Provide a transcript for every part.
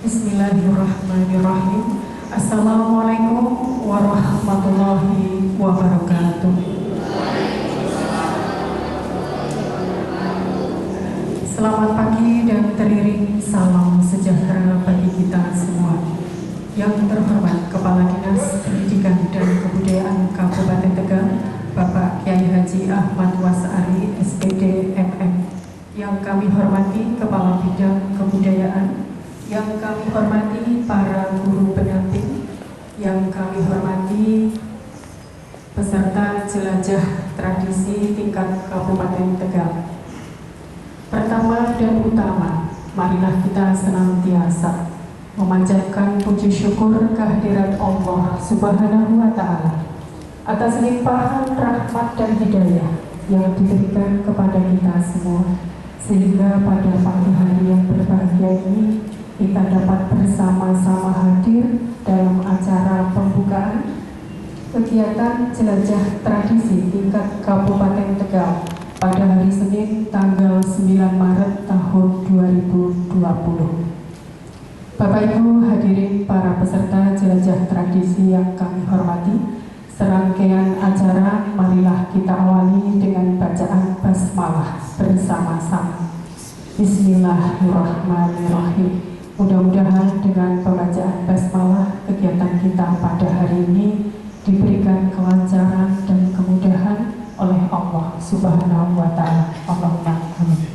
Bismillahirrahmanirrahim. Assalamualaikum warahmatullahi wabarakatuh. Selamat pagi dan teriring salam sejahtera bagi kita semua. Yang terhormat Kepala Dinas Pendidikan dan Kebudayaan Kabupaten Tegal, Bapak Kiai Haji Ahmad Wasari, SPD MM. Yang kami hormati Kepala Bidang Kebudayaan, yang kami hormati para guru pendamping, yang kami hormati peserta jelajah tradisi tingkat Kabupaten Tegal. Pertama dan utama, marilah kita senantiasa memanjatkan puji syukur kehadirat Allah Subhanahu wa Ta'ala atas limpahan rahmat dan hidayah yang diberikan kepada kita semua, sehingga pada pagi hari yang berbahagia ini kita dapat bersama-sama hadir dalam acara pembukaan kegiatan jelajah tradisi tingkat Kabupaten Tegal pada hari Senin tanggal 9 Maret tahun 2020. Bapak Ibu hadirin para peserta jelajah tradisi yang kami hormati, serangkaian acara marilah kita awali dengan bacaan basmalah bersama-sama. Bismillahirrahmanirrahim. Mudah-mudahan dengan pembacaan basmalah kegiatan kita pada hari ini diberikan kelancaran dan kemudahan oleh Allah Subhanahu wa Ta'ala. Allahumma amin.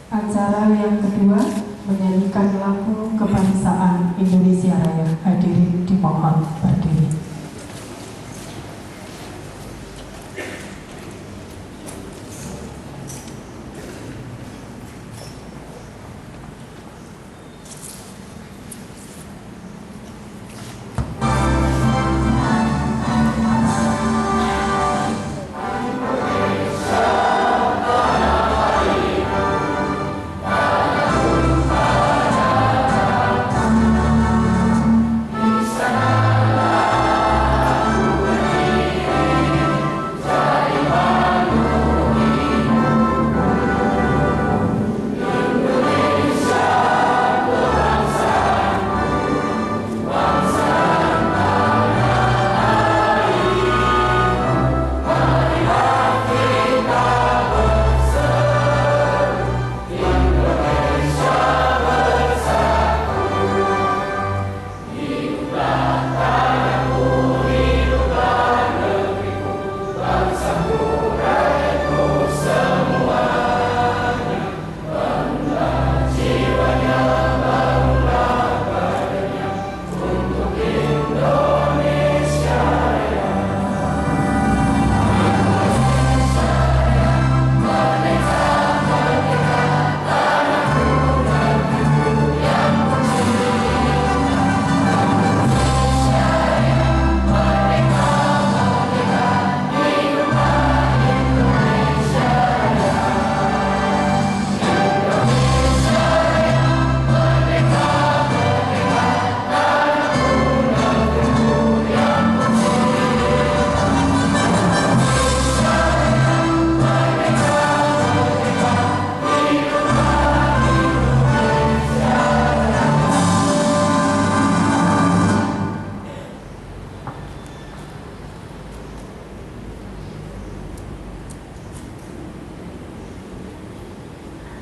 Acara yang kedua, menyanyikan lagu kebangsaan Indonesia Raya. Hadirin dimohon berdiri.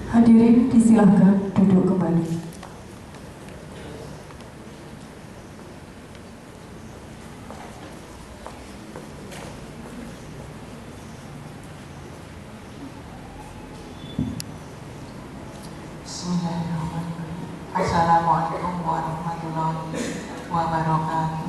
Hadirin disilahkan duduk kembali. Bismillahirrahmanirrahim. Assalamualaikum warahmatullahi wabarakatuh.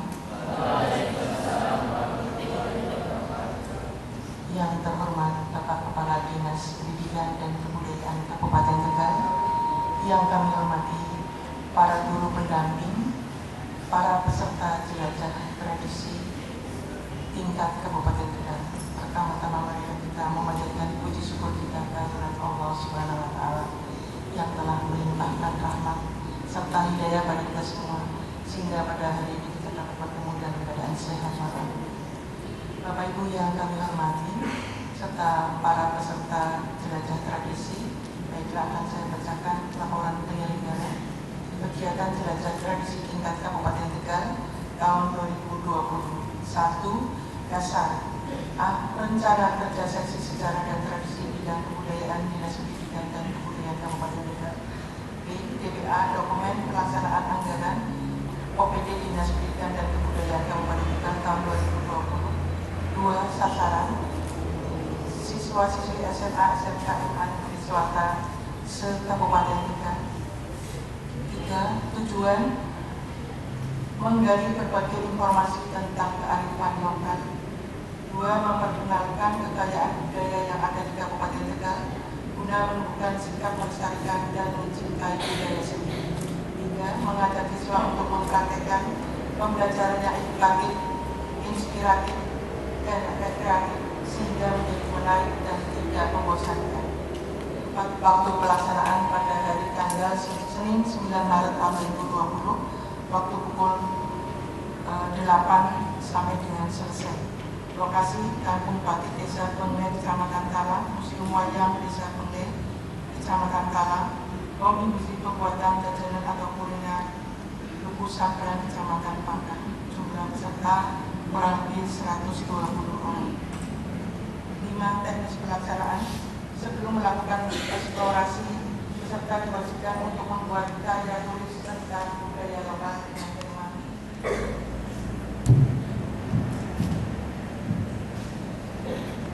Yang terhormat Bapak Kepala Dinas Pendidikan dan Kebudayaan Kabupaten Tegal, yang kami hormati para guru pendamping, para peserta jelajah tradisi tingkat Kabupaten Tegal. Pertama-tama mari kita memanjatkan puji syukur kita kehadirat Allah Subhanahu wa Ta'ala yang telah melimpahkan rahmat serta hidayah pada kita semua, sehingga pada hari ini kita dapat bertemu dalam keadaan sehat walafiat. Bapak Ibu yang kami hormati, serta para peserta jelajah tradisi, baiklah akan saya bacakan laporan penyelenggaraan se-Kabupaten Tegal. 3. Tujuan menggali berbagai informasi tentang kearifan lokal. 2. Memperkenalkan kekayaan budaya yang ada di Kabupaten Tegal guna menumbuhkan sikap melestarikan dan mencintai budaya sendiri. 3. Mengajak siswa untuk mempraktekkan pembelajarannya edukatif, inspiratif, dan rekreatif sehingga menjadi menarik dan tidak membosankan. 4. Waktu pelaksanaan pada hari tanggal Senin 9 Maret tahun 2020, waktu pukul 8 sampai dengan selesai. Lokasi Kampung Batik Desa Pengle, Kecamatan Talang, Museum Wayang Desa Pengle, Kecamatan Talang, industri pembuatan jajanan atau kuliner Lubu Sanggan, Kecamatan Pangkang. Jumlah peserta kurang lebih 120 orang. 5. Teknis pelaksanaan. Sebelum melakukan eksplorasi, peserta diwajibkan untuk membuat karya tulis tentang budaya lokal dengan tema.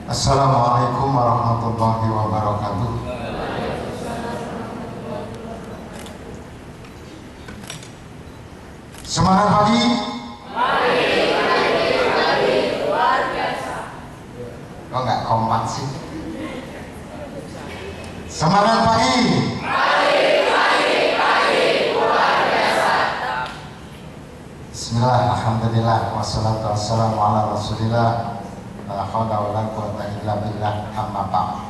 Assalamualaikum warahmatullahi wabarakatuh. Semangat pagi. Pagi luar biasa. Kok nggak kompak sih? Semangat pagi. Pagi luar biasa. Bismillah, alhamdulillah, wassalatu wassalamu ala rasulillah. La haula wala quwwata illa billah, amma ba'd.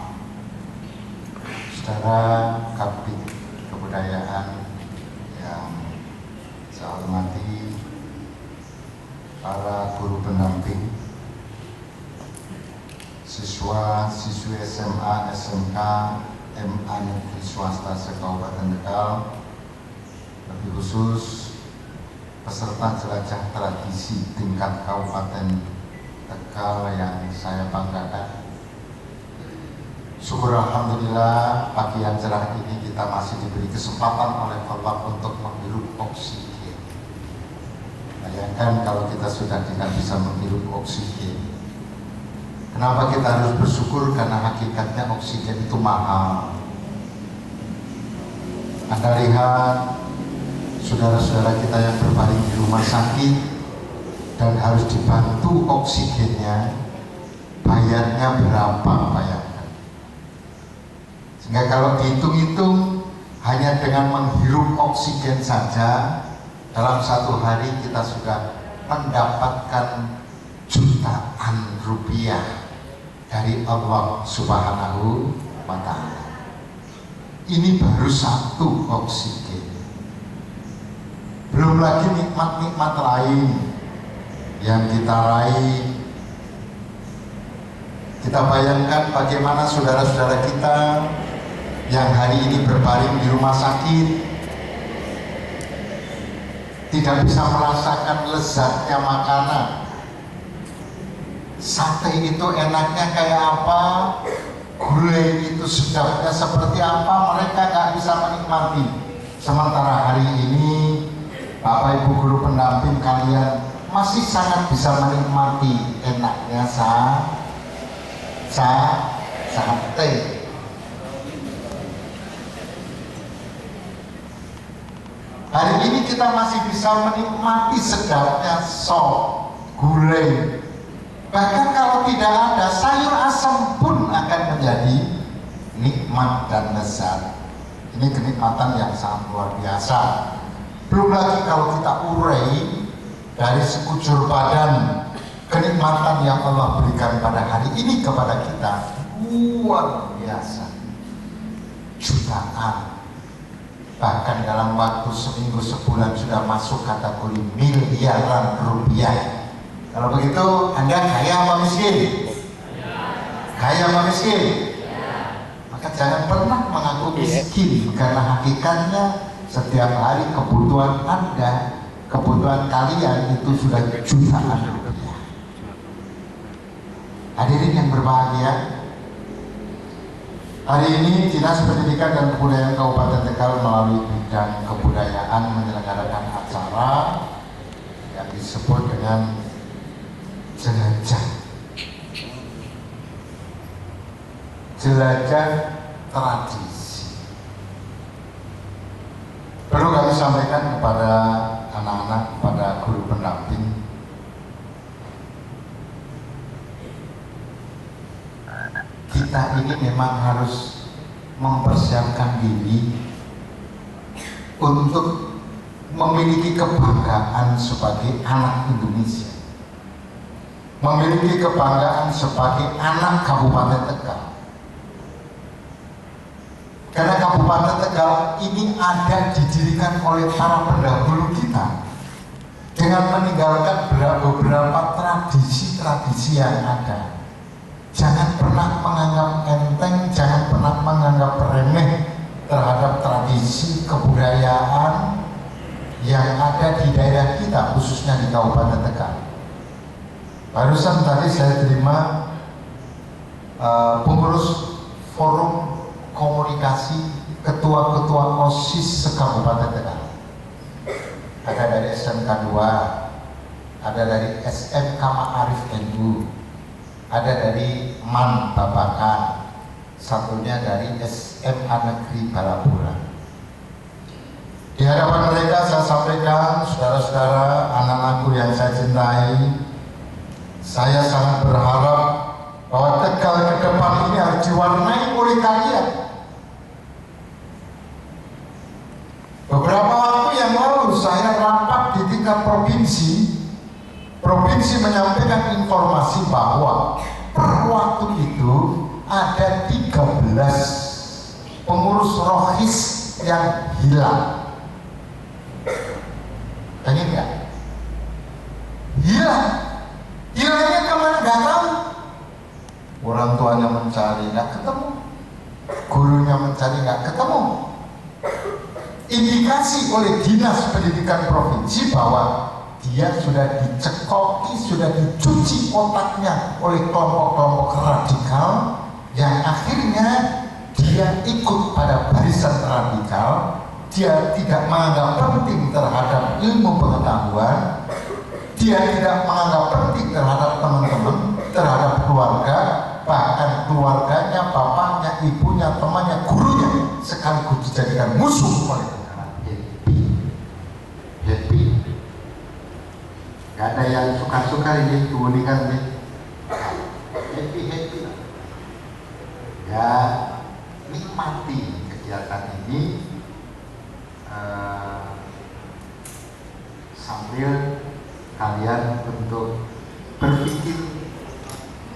Saudara Kabid Kebudayaan yang saya hormati, para guru pendamping, siswa-siswi SMA, SMK, MA Negeri Swasta se-Kabupaten Tegal, lebih khusus peserta jelajah tradisi tingkat Kabupaten Tegal yang saya banggakan. Syukur alhamdulillah pagi yang cerah ini kita masih diberi kesempatan oleh Allah untuk menghirup oksigen. Bayangkan kalau kita sudah tidak bisa menghirup oksigen. Kenapa kita harus bersyukur? Karena hakikatnya oksigen itu mahal. Anda lihat saudara-saudara kita yang berbaring di rumah sakit dan harus dibantu oksigennya, bayarnya berapa, bayangkan. Sehingga kalau dihitung-hitung hanya dengan menghirup oksigen saja dalam satu hari kita sudah mendapatkan jutaan rupiah dari Allah Subhanahu wa Ta'ala. Ini baru satu oksigen, belum lagi nikmat-nikmat lain yang kita raih. Kita bayangkan bagaimana saudara-saudara kita yang hari ini berbaring di rumah sakit tidak bisa merasakan lezatnya makanan. Sate itu enaknya kayak apa, gulai itu sedapnya seperti apa, mereka nggak bisa menikmati. Sementara hari ini Bapak Ibu guru pendamping kalian masih sangat bisa menikmati enaknya sate. Hari ini kita masih bisa menikmati sedapnya sop, gulai. Bahkan kalau tidak ada sayur asam pun akan menjadi nikmat dan lezat. Ini kenikmatan yang sangat luar biasa. Belum lagi kalau kita urai dari sekujur badan kenikmatan yang Allah berikan pada hari ini kepada kita, luar biasa, jutaan. Bahkan dalam waktu seminggu sebulan sudah masuk kategori miliaran rupiah. Kalau begitu Anda kaya apa miskin? Kaya apa miskin? Maka jangan pernah mengaku miskin, karena hakikatnya setiap hari kebutuhan Anda, kebutuhan kalian itu sudah jutaan rupiah. Hadirin yang berbahagia, hari ini Dinas Pendidikan dan Kebudayaan Kabupaten Tegal melalui bidang kebudayaan menyelenggarakan acara yang disebut dengan jelajah tradisi. sampaikan kepada anak-anak, kepada guru pendamping, kita ini memang harus mempersiapkan diri untuk memiliki kebanggaan sebagai anak Indonesia, memiliki kebanggaan sebagai anak Kabupaten Tegal. Karena Kabupaten Tegal ini ada didirikan oleh para pendahulu kita dengan meninggalkan beberapa tradisi-tradisi yang ada. Jangan pernah menganggap enteng, jangan pernah menganggap remeh terhadap tradisi kebudayaan yang ada di daerah kita, khususnya di Kabupaten Tegal. Barusan tadi saya terima pengurus forum komunikasi ketua-ketua OSIS se-Kabupaten Tegal. Ada dari SMK 2, ada dari SMK Ma'arif NU, ada dari MAN Babakan, satunya dari SMA Negeri Balapura. Di hadapan mereka saya sampaikan, saudara-saudara, anak-anakku yang saya cintai, saya sangat berharap bahwa Tegal ke depan ini harus diwarnai oleh kalian. Beberapa waktu yang lalu saya rapat di tingkat provinsi. Provinsi menyampaikan informasi bahwa per waktu itu ada 13 pengurus rohis yang hilang. Tanya enggak? Hilang. Hilangnya kemana? Enggak tahu. Orang tuanya mencari enggak ketemu, gurunya mencari enggak ketemu. Indikasi oleh Dinas Pendidikan Provinsi bahwa dia sudah dicekoki, sudah dicuci otaknya oleh kelompok-kelompok radikal yang akhirnya dia ikut pada barisan radikal. Dia tidak menganggap penting terhadap ilmu pengetahuan, dia tidak menganggap penting terhadap teman-teman, terhadap keluarga, bahkan keluarganya, bapaknya, ibunya, temannya, gurunya sekaligus dijadikan musuh oleh happy. Gak ada yang suka-suka ini keunikan nih. Happy. Ya, nikmati kegiatan ini sambil kalian untuk berpikir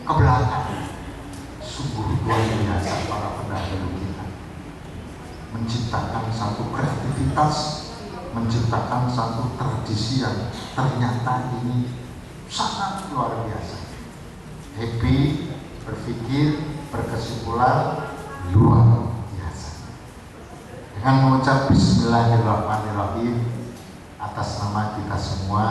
ke belakang. Sungguh luar biasa para pendahulu kita menciptakan satu kreativitas, menciptakan satu tradisi yang ternyata ini sangat luar biasa. Happy, berpikir, berkesimpulan luar biasa. Dengan mengucap Bismillahirrahmanirrahim atas nama kita semua,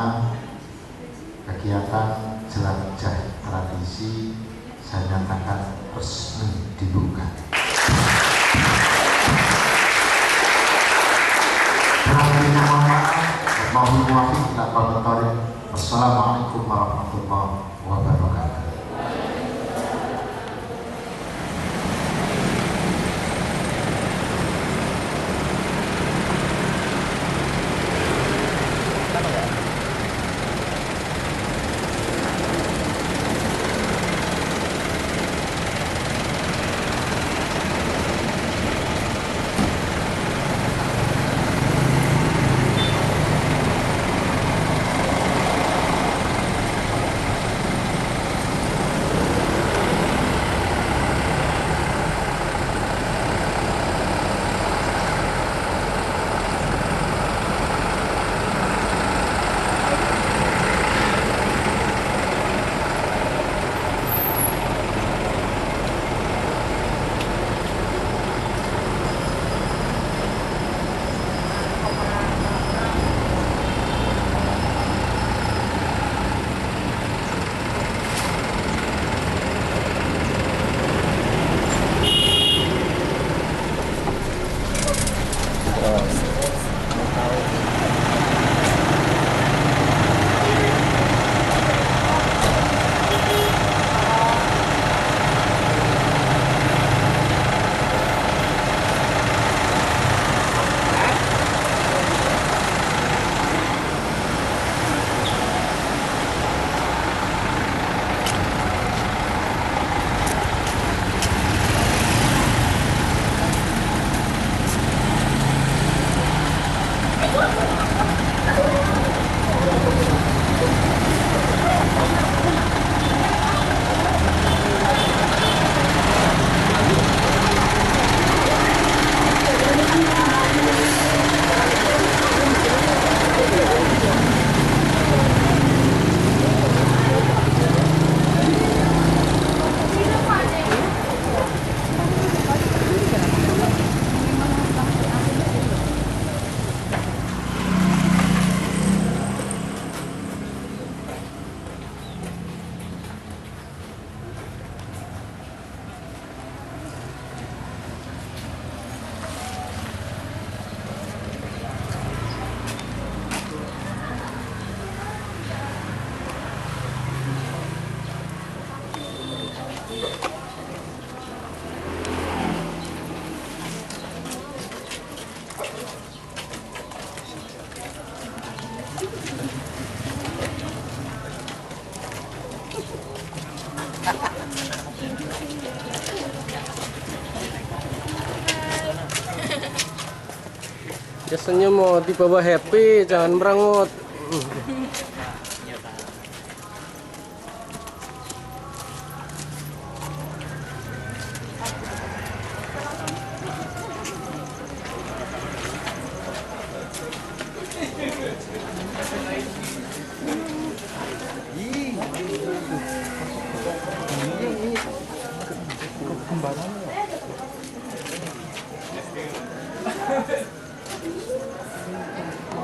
kegiatan jelajah tradisi saya nyatakan resmi dibuka. Wassalamualaikum warahmatullahi wabarakatuh. Ya senyum mau dibawa happy, jangan merengut.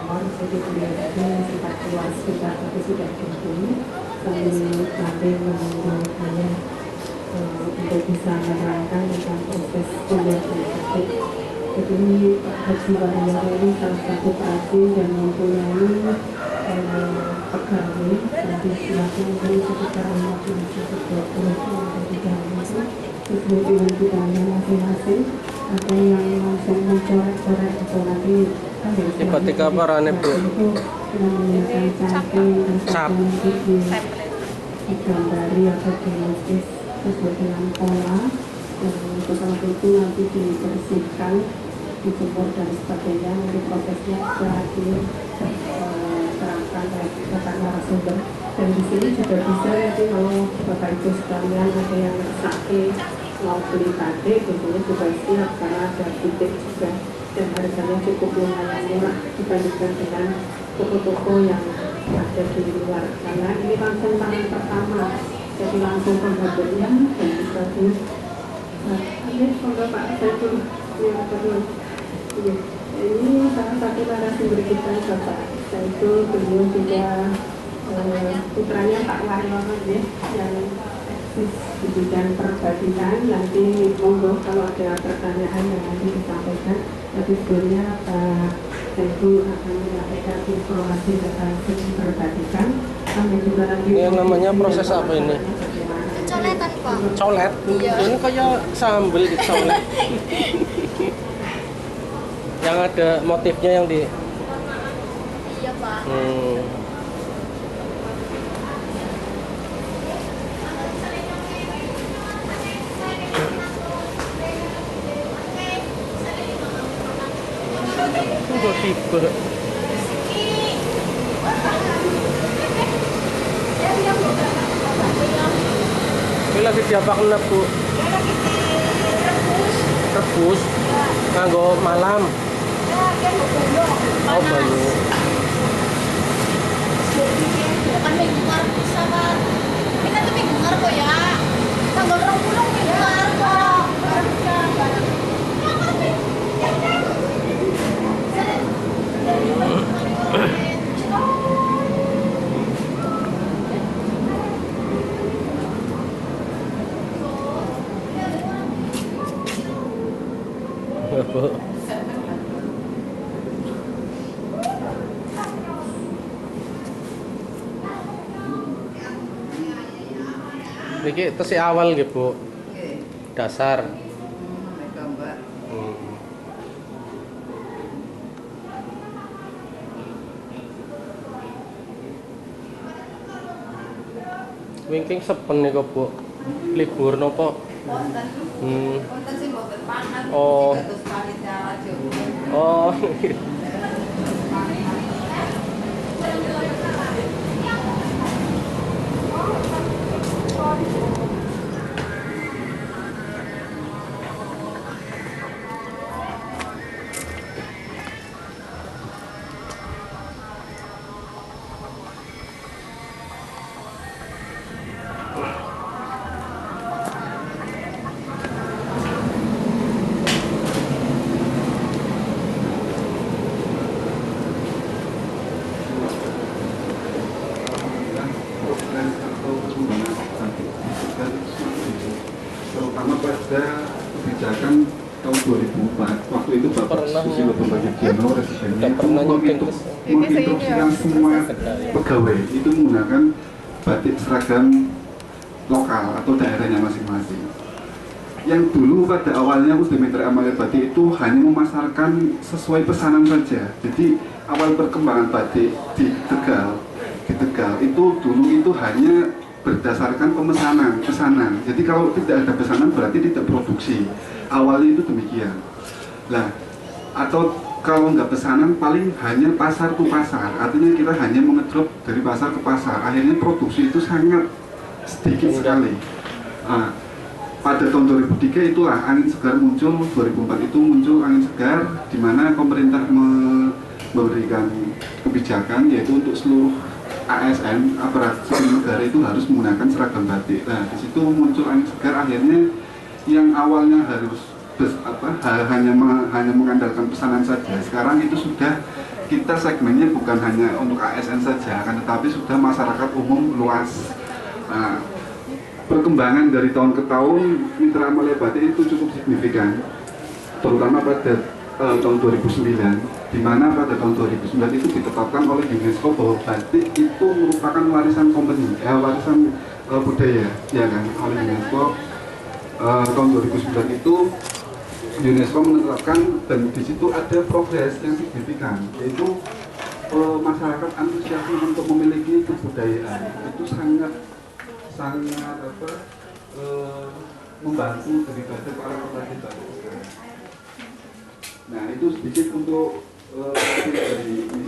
Mohon jadi beliau sempat keluar sebentar tapi sudah kembali sambil nanti menunggu saya untuk bisa menerangkan tentang proses kuliah politik. Jadi Pak Haji Wahyudi ini salah satu praksi yang mempunyai pegawai nanti silakan dari sekitar 50-20 yang ada di dalam itu sesuai dengan bidangnya masing-masing. Ada yang langsung mencoret-coret atau nanti Tiga parane Bu. Cap. Digambari atau dilukis sesuai dengan pola dan setelah itu nanti dibersihkan, dijemur dan sebagainya. Nanti prosesnya terakhir terangkan oleh Bapak narasumber. Dan di sini juga bisa nanti kalau Bapak Ibu sekalian ada yang sakit mau beli batik, di sini juga siap karena ada titik juga dan harganya cukup lumayan murah dibandingkan dengan toko-toko yang ada di luar. Karena ini langsung tangan pertama, jadi langsung pembatiknya dan bisa di ini semoga Pak Saiful yang betul. Ini salah satu narasumber kita Bapak Saiful, beliau juga putranya Pak Waryono ya, yang di bidang perbatikan. Nanti monggo kalau ada pertanyaan yang nanti disampaikan. Tapi sebelumnya Pak Saiful akan menyampaikan informasi tentang seni perbatikan. Sampai juga nanti Ini yang namanya proses apa ini? Coletan Pak. Colet. Iya. Ini kayak sambel dicolet. Yang ada motifnya yang di Iya Pak. Kok tipe. Ini lagi diapakan Bu? Rebus. Nganggo malam. Oh banyu. Bukan minggu ngarep bisa Pak. Kita tuh minggu ngarep kok ya. Tanggal 20 minggu ngarep kok. Ngarep bisa. Bu. Niki tesi awal nggih, Bu. Dasar. Wingking sepen nih kok Bu. Libur nopo? Wonten sing mboten pangan. Oh. Terus panitia aja. Oh. terutama pada kebijakan tahun 2004 waktu itu Bapak Susilo Bambang Yudhoyono presidennya itu menginstruksikan semua pegawai itu menggunakan batik seragam lokal atau daerahnya masing-masing. Yang dulu pada awalnya Usdemetri Amalia Batik itu hanya memasarkan sesuai pesanan saja. Jadi awal perkembangan batik di Tegal itu dulu itu hanya berdasarkan pesanan. Jadi kalau tidak ada pesanan berarti tidak produksi. Awalnya itu demikian. Nah, atau kalau nggak pesanan paling hanya pasar to pasar, artinya kita hanya mengedrop dari pasar ke pasar, akhirnya produksi itu sangat sedikit sekali. Pada tahun 2003 itulah angin segar muncul, 2004 itu muncul angin segar di mana pemerintah memberikan kebijakan yaitu untuk seluruh ASN, aparat sipil negara itu harus menggunakan seragam batik. Nah, di situ muncul angin segar, akhirnya yang awalnya harus hanya mengandalkan pesanan saja, sekarang itu sudah kita segmennya bukan hanya untuk ASN saja, akan tetapi sudah masyarakat umum luas. Nah, perkembangan dari tahun ke tahun Mitra Amalia Batik itu cukup signifikan, terutama pada tahun 2009, di mana pada tahun 2009 itu ditetapkan oleh UNESCO bahwa batik itu merupakan warisan kompeni, warisan budaya, ya kan, oleh UNESCO. Tahun 2009 itu UNESCO menetapkan, dan di situ ada progres yang signifikan, yaitu masyarakat antusiasme untuk memiliki kebudayaan itu sangat membantu daripada para perajin batik. Nah, itu sedikit untuk dari ini,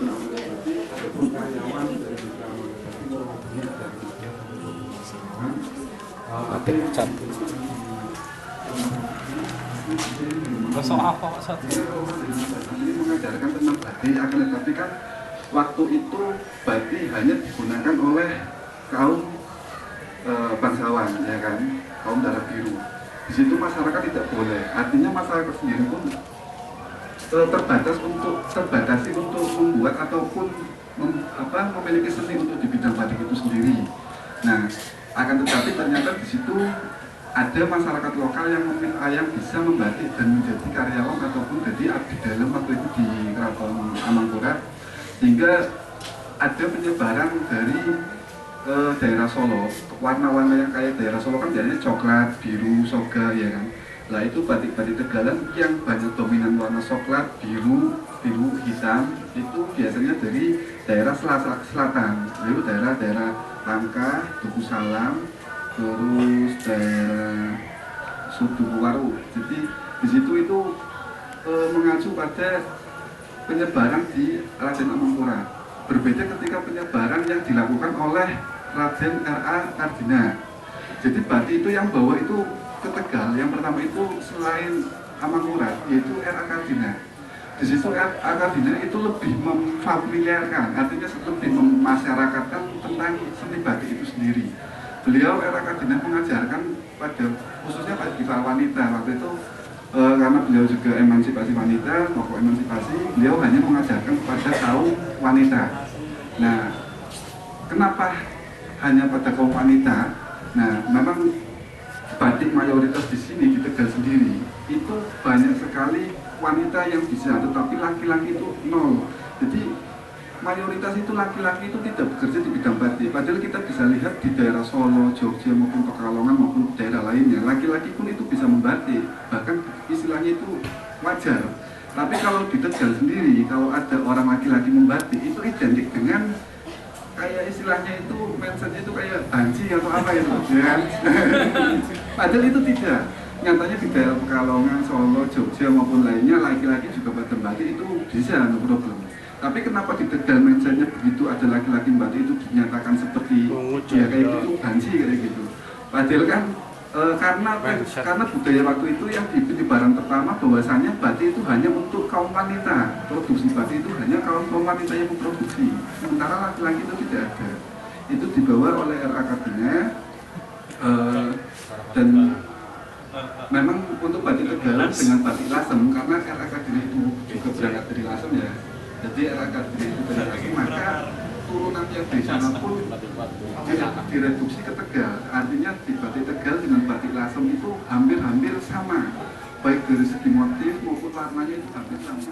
ada pun karyawan dari Mitra Amalia Batik dan cat. Gosok apa Pak Sat? Ini mengajarkan tentang batik, akan tetapi kan waktu itu batik hanya digunakan oleh kaum bangsawan, ya kan, kaum darah biru. Di situ masyarakat tidak boleh, artinya masyarakat sendiri pun terbatasi untuk membuat ataupun memiliki seni untuk di bidang batik itu sendiri. Nah, akan tetapi ternyata di situ ada masyarakat lokal yang bisa membatik dan menjadi karyawan ataupun jadi abdi dalam waktu itu di Keraton Amangkurat, sehingga ada penyebaran dari daerah Solo. Warna-warna yang kayak daerah Solo kan biasanya coklat, biru, soga, ya kan. Nah, itu batik-batik Tegalan yang banyak dominan warna coklat, biru, hitam, itu biasanya dari daerah selatan, yaitu daerah Langkah, Tugu Salam, terus daerah Sudukuwaru. Jadi di situ itu mengacu pada penyebaran di Raden Amangkurat. Berbeda ketika penyebaran yang dilakukan oleh Raden R.A. Kardina. Jadi batik itu yang bawa itu ke Tegal, yang pertama itu selain Amangkurat, yaitu R.A. Kardina. Di situ R.A. Kardina itu lebih memfamiliarkan, artinya lebih memasyarakatkan tentang seni batik itu sendiri. Beliau R.A. Kardina mengajarkan pada khususnya bagi para wanita waktu itu, karena beliau juga emansipasi wanita, tokoh emansipasi, beliau hanya mengajarkan kepada kaum wanita. Nah, kenapa hanya pada kaum wanita? Nah, memang batik mayoritas di sini di Tegal sendiri itu banyak sekali wanita yang bisa, tetapi laki-laki itu nol. Jadi mayoritas itu laki-laki itu tidak bekerja di bidang batik. Padahal kita bisa lihat di daerah Solo, Jogja maupun Pekalongan maupun daerah lainnya, laki-laki pun itu bisa membatik, bahkan istilahnya itu wajar. Tapi kalau di Tegal sendiri, kalau ada orang laki-laki membatik itu identik dengan kayak istilahnya itu mindsetnya itu kayak banci atau apa itu, ya kan? Padahal itu tidak. Nyatanya di daerah Pekalongan, Solo, Jogja maupun lainnya laki-laki juga batik itu bisa, no problem. Tapi kenapa di Tegal mindsetnya begitu ada laki-laki batik itu dinyatakan seperti ya kayak gitu, banci kayak gitu. Padahal kan karena budaya waktu itu yang di barang pertama bahwasanya batik itu hanya untuk kaum wanita, produksi batik itu hanya kaum wanita yang memproduksi, sementara laki-laki itu tidak ada. Itu dibawa oleh R.A. Kardina, dan memang untuk batik Tegalan dengan batik Lasem, karena R.A. Kardina itu juga berangkat dari Lasem ya, jadi R.A. Kardina itu dari Lasem, maka turunan yang di sana pun direduksi ke Tegal. Artinya di batik Tegal dengan batik Lasem itu hampir-hampir sama, baik dari segi motif maupun warnanya itu hampir sama.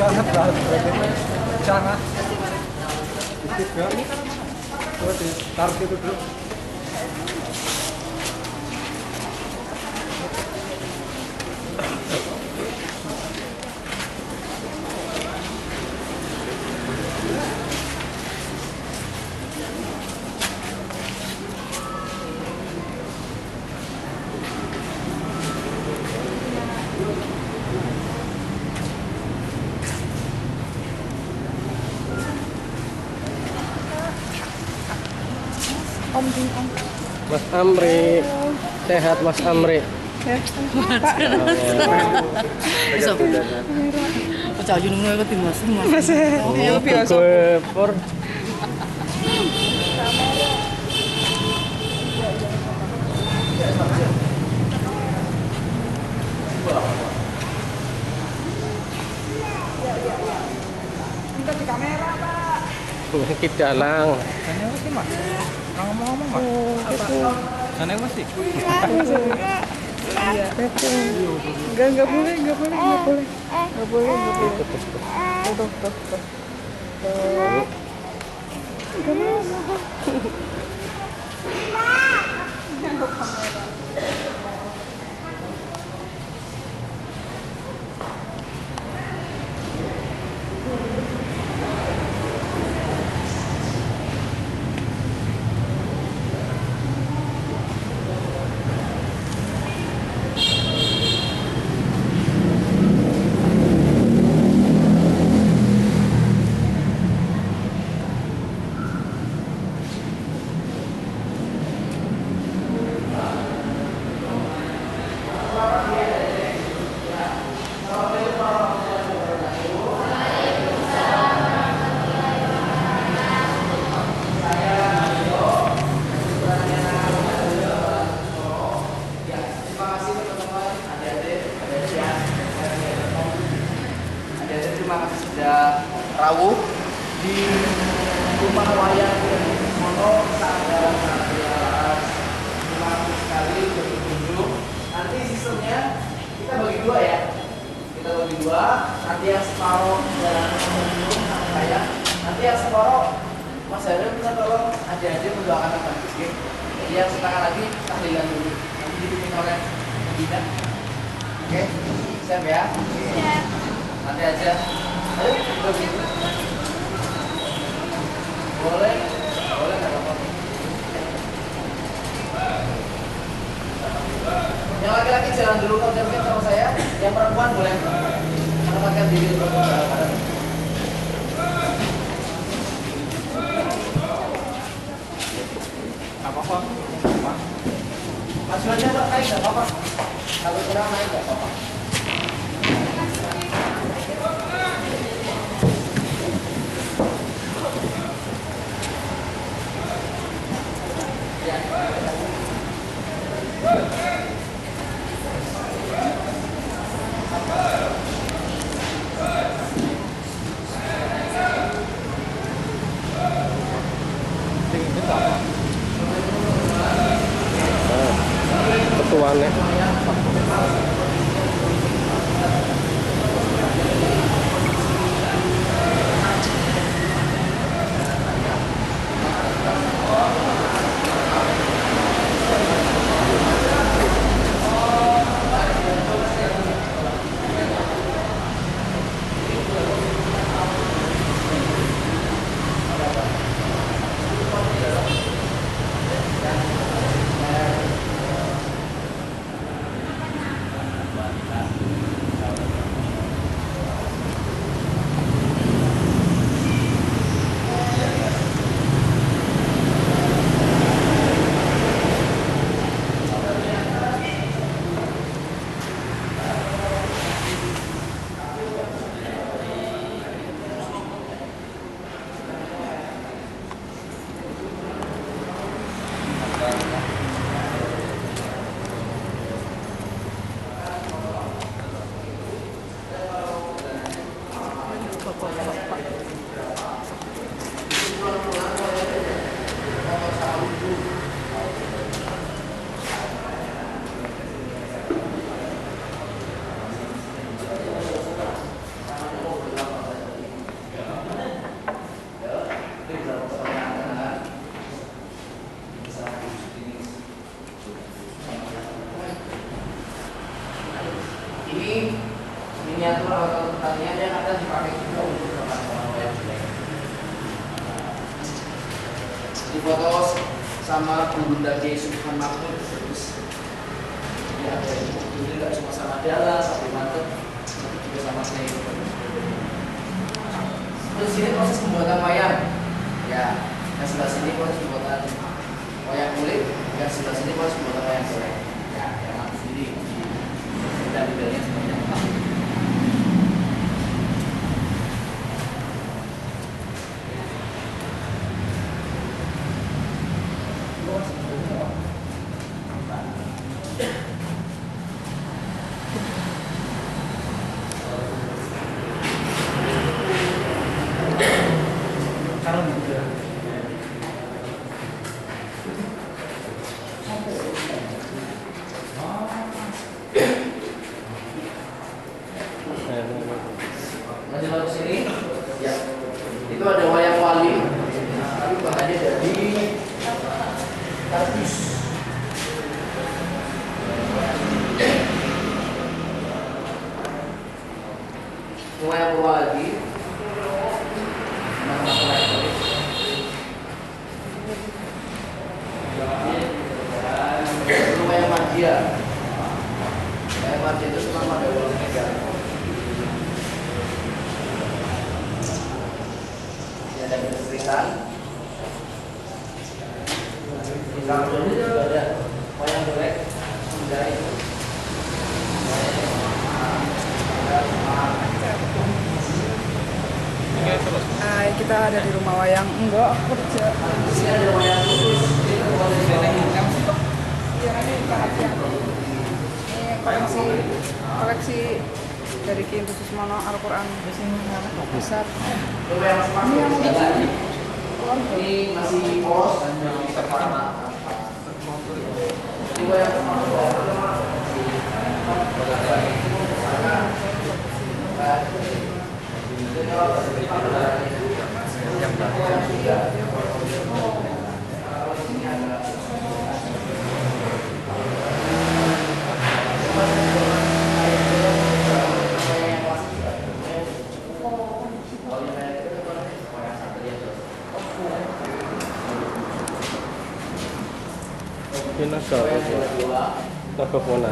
sangat berat berarti sangat aktif ya. Coba ditarik itu dulu. Mas Amri, sehat Mas Amri. Gue por Kita dalang. Ngomong-ngomong Mas. Sana masih. Iya. Enggak boleh. Tuh. Terima kasih sudah rawuh di rumah wayang Mono Sanggar Sanggar. Terima kasih sekali berkunjung. Nanti sistemnya kita bagi dua ya. Kita bagi dua. Nanti yang separuh jalan mengunjung sama saya. Nanti yang separuh Mas Haryo bisa tolong adik-adik mendoakan Abang Rizky. Jadi yang setengah lagi tahlilan dulu. Nanti dipimpin oleh Bina. Oke, siap ya? Siap. Nanti aja. Ayo, kita gitu. Boleh nggak apa-apa. Yang laki-laki jalan dulu kalau jam sama saya. Yang perempuan boleh menempatkan diri untuk pada. Apa-apa. Maju aja Pak, naik nggak apa-apa. Kalau kurang naik nggak apa-apa. Ketuanya. Ini miniatur atau pertanian yang akan dipakai juga untuk orang wayang golek. Difoto sama Bunda Kiai Sultan Mahmud terus. Ini ada ini nggak cuma sama Dala, tapi mantep, tapi juga sama saya. Terus ini proses pembuatan wayang. Ya, yang sebelah sini proses pembuatan wayang kulit, yang sebelah sini proses pembuatan wayang golek. Ya, yang mati sendiri. Dan bedanya seperti apa? Masih baru sini, ya. Itu ada wayang wali, tapi bahannya dari kardus. Wayang wali, itu wayang magia. Wayang magia itu cuma pada wali negara. Ada kesulitan. Di kampung ini juga ada wayang golek Sunda itu. Kita ada di rumah wayang enggak kerja. Di sini ada wayang khusus. Ini koleksi dari Ki Intu Susmono Al-Quran besar. Ini yang ini masih polos dan pertama. Ini wayang Ini naga pona.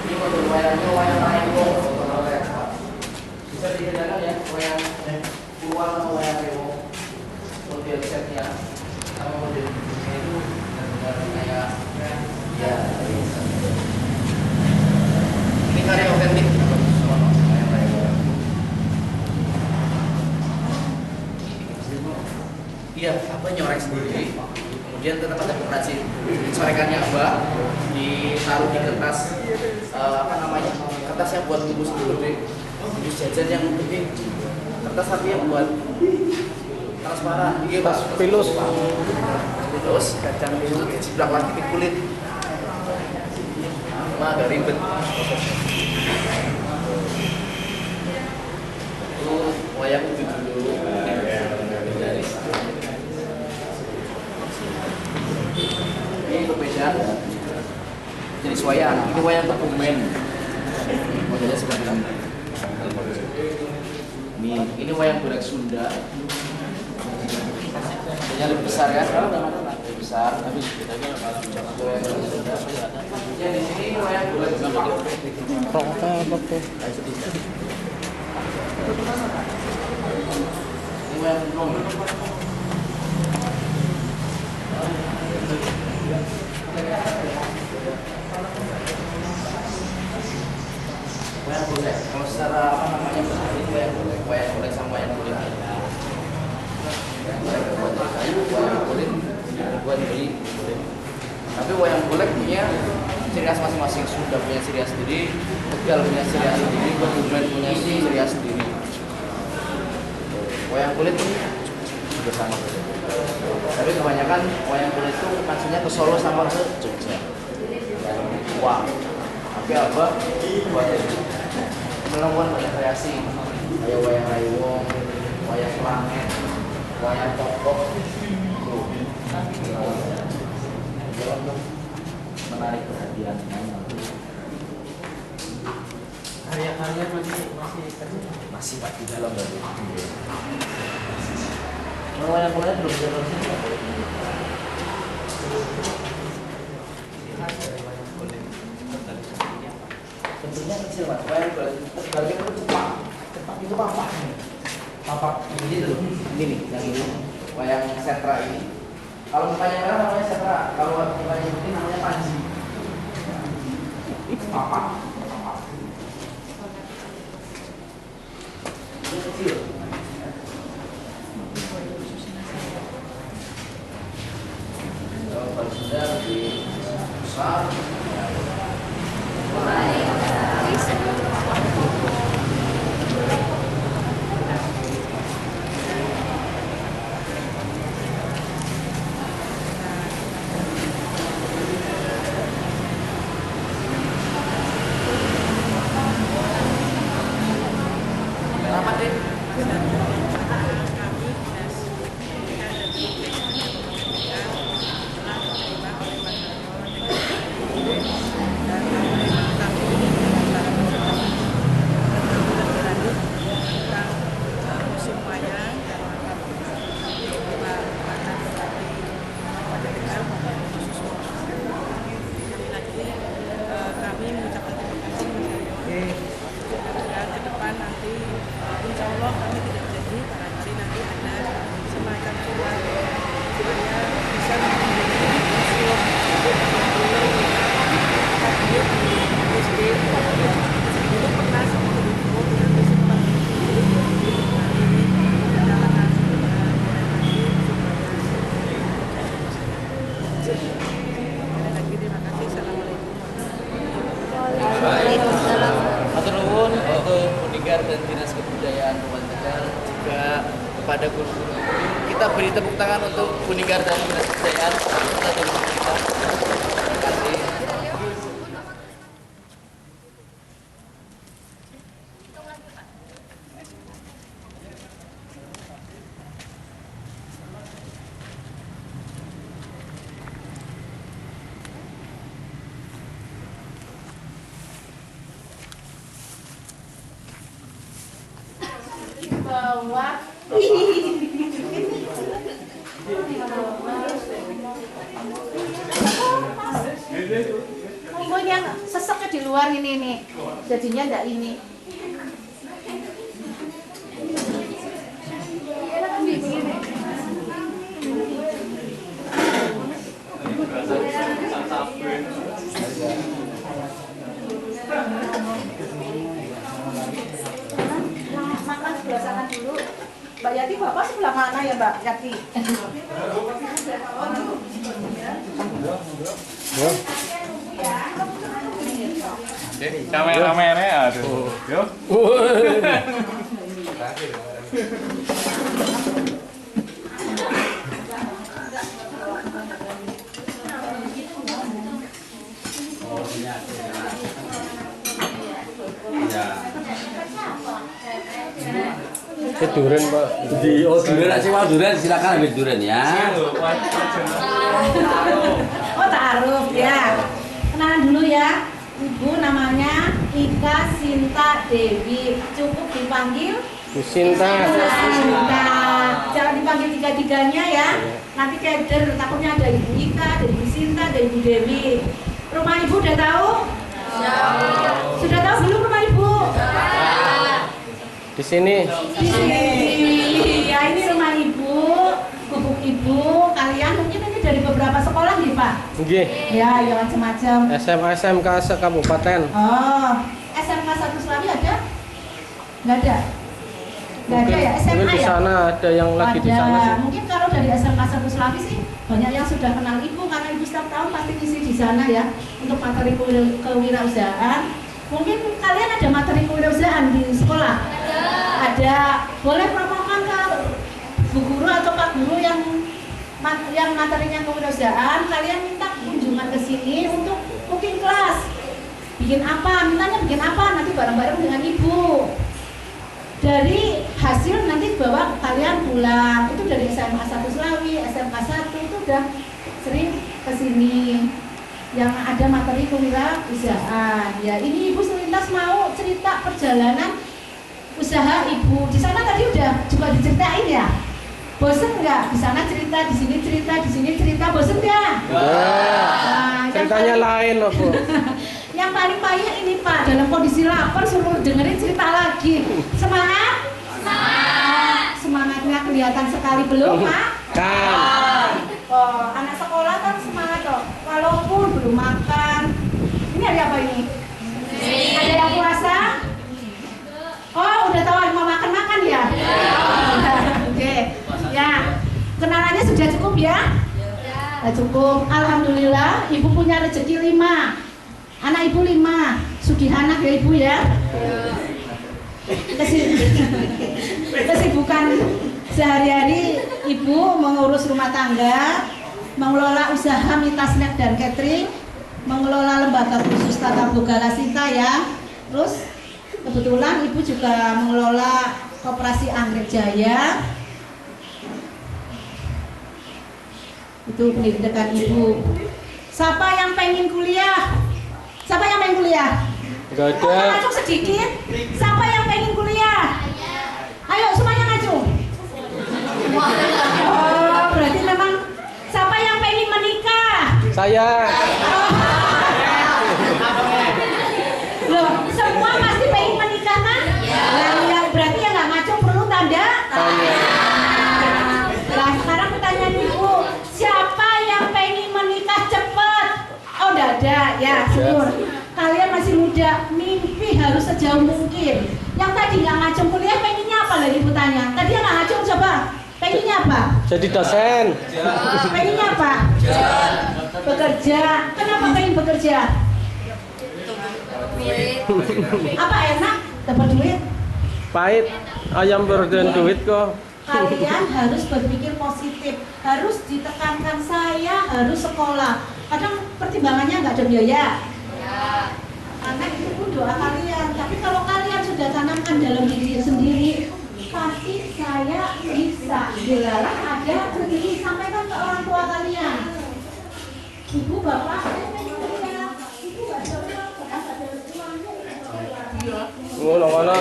Ini model wayangnya wayang rewo, bisa dibedakan ya wayang keluar sama wayang rewo. Model setnya sama model itu benar-benar kayak ya. Ini karya otentik wayang rewo. Iya, apa nyorek sendiri. Kemudian tetap ada pengrajin corekannya Abah ditaruh di kertas kertas yang buat bungkus gede, bungkus jajan yang gede, kertas artinya buat transparan, Tas pilus. kacang itu dijiplak lagi di kulit, agak ribet. Itu wayang ubi dulu. Ini perbedaan jenis wayang. Ini wayang kebumen. Modelnya seperti ini. Ini wayang golek Sunda. Modelnya lebih besar ya? Lebih besar. Tapi bedanya ya di sini wayang golek Sunda. Ini wayang belum. Wayang golek, kalau secara apa namanya ini wayang golek sama wayang kulit. Wayang buat kayu, wayang kulit buat beli. Tapi wayang golek punya ciri khas masing-masing. Sunda punya ciri khas sendiri, Tegal punya ciri khas sendiri, Kebumen punya ciri khas sendiri. Wayang kulit juga sama. Tapi kebanyakan wayang kulit itu maksudnya ke Solo sama ke Jogja. Wah, tapi apa? Buat melakukan banyak variasi. Kayak wayang raiwong, wayang planet, wayang tokok. Untuk menarik perhatian. Karya-karya masih Pak di dalam dari. Wayang kulit belum bisa terus. Bentuknya kecil Mas. Wayang kulit sebagian itu cepak itu papak. Papak ini tuh. Ini nih yang ini. Wayang setra ini. Kalau mukanya merah namanya setra, kalau mukanya putih namanya panji. Papak. Ini kecil. Kalau sudah lebih besar. Dan Dinas Kebudayaan Kabupaten Tegal juga kepada guru-guru kita beri tepuk tangan untuk Kuninggar dan Dinas Kebudayaan kita terima kasih. Bawa yang seseknya di luar ini nih, jadinya enggak ini. Makan sebelah sana dulu. Mbak Yati, Bapak sebelah mana ya Mbak Yati? Kamera-merah aduh. Yo. Duren Pak. Duren sih mau duren silakan ambil duren ya. Oh taruh ya. Kenalan dulu ya. Ibu namanya Ika Sinta Dewi. Cukup dipanggil Sinta. Sinta. Jangan dipanggil tiga-tiganya ya. Nanti keder. Takutnya ada Ibu Ika, ada Ibu Sinta, ada Ibu Dewi. Rumah Ibu udah tahu? Sudah tahu belum rumah Ibu? Di sini. Di sini. Ya ini rumah Ibu, gubuk Ibu. Kalian mungkin ini dari beberapa sekolah nih Pak? Nggih. Ya, ya macam-macam. SMA SMK sekabupaten. Oh, SMK 1 Slawi ada? Nggak ada. Nggak ada ya, SMA mungkin di ya? sana ada yang lagi di sana sih. Mungkin kalau dari SMK 1 Selawi sih banyak yang sudah kenal ibu, karena ibu setiap tahun pasti ngisi di sana ya untuk materi kewirausahaan. Mungkin kalian ada materi kewirausahaan di sekolah? Ada. Boleh promokan ke Bu Guru atau Pak Guru yang materinya kewirausahaan, kalian minta kunjungan ke sini untuk cooking class. Bikin apa? Mintanya bikin apa? Nanti bareng-bareng dengan ibu. Dari hasil nanti bawa kalian pulang. Itu dari SMA 1 Selawi, SMK 1 itu udah sering kesini yang ada materi kewirausahaan. Ya, ini ibu selintas mau cerita perjalanan usaha ibu. Di sana tadi udah juga diceritain ya. Bosen nggak? Di sana cerita, di sini cerita, di sini cerita. Bosen nggak? Nah, Ceritanya lain loh Bu. yang paling payah ini Pak, dalam kondisi lapar suruh dengerin cerita lagi. Semangat? Semangat. Semangatnya kelihatan sekali belum Pak? Kan. Oh, anak sekolah kan semangat toh, walaupun belum makan. Ini hari apa ini? Ada yang puasa? Oh, udah tahu mau makan ya? Oke. Ya, kenalannya sudah cukup ya? Sudah cukup. Alhamdulillah, ibu punya rezeki 5. Anak ibu 5. Sugihanak ya ibu ya? Kesibukan sehari-hari ibu mengurus rumah tangga, mengelola usaha Mita Snack dan Catering, mengelola lembaga khusus Tata Boga Lasita ya. Terus kebetulan ibu juga mengelola Koperasi Anggrek Jaya. Itu pendidikan ibu. Siapa yang pengen kuliah? Siapa yang pengen kuliah? Gak ada. Ngacung sedikit. Siapa yang pengen kuliah? Ayo semuanya ngacung. Oh, berarti memang siapa yang pengen menikah? Saya. Loh, semua pasti pengen menikah kan? Ya, berarti yang nggak ngacung perlu tanda tanya. Nah, sekarang pertanyaan ibu, siapa yang pengen menikah cepat? Oh, udah ada, ya syukur. Kalian masih muda, mimpi harus sejauh mungkin. Yang tadi nggak ngacung kuliah, pengennya apa lagi ibu tanya? Tadi yang nggak ngacung coba, pengennya apa? Jadi dosen. Pengennya apa? Bekerja. Kenapa pengen bekerja? Apa enak? Dapat duit? Pahit. Ayam berden duit kok. Kalian harus berpikir positif, harus ditekankan saya harus sekolah. Kadang pertimbangannya nggak ada biaya. Karena itu pun doa kalian. Tapi kalau kalian sudah tanamkan dalam diri sendiri, pasti saya bisa. Dilarang ada rezeki, sampaikan ke orang tua kalian. Ibu bapak, ibu nggak ada Ngono mana?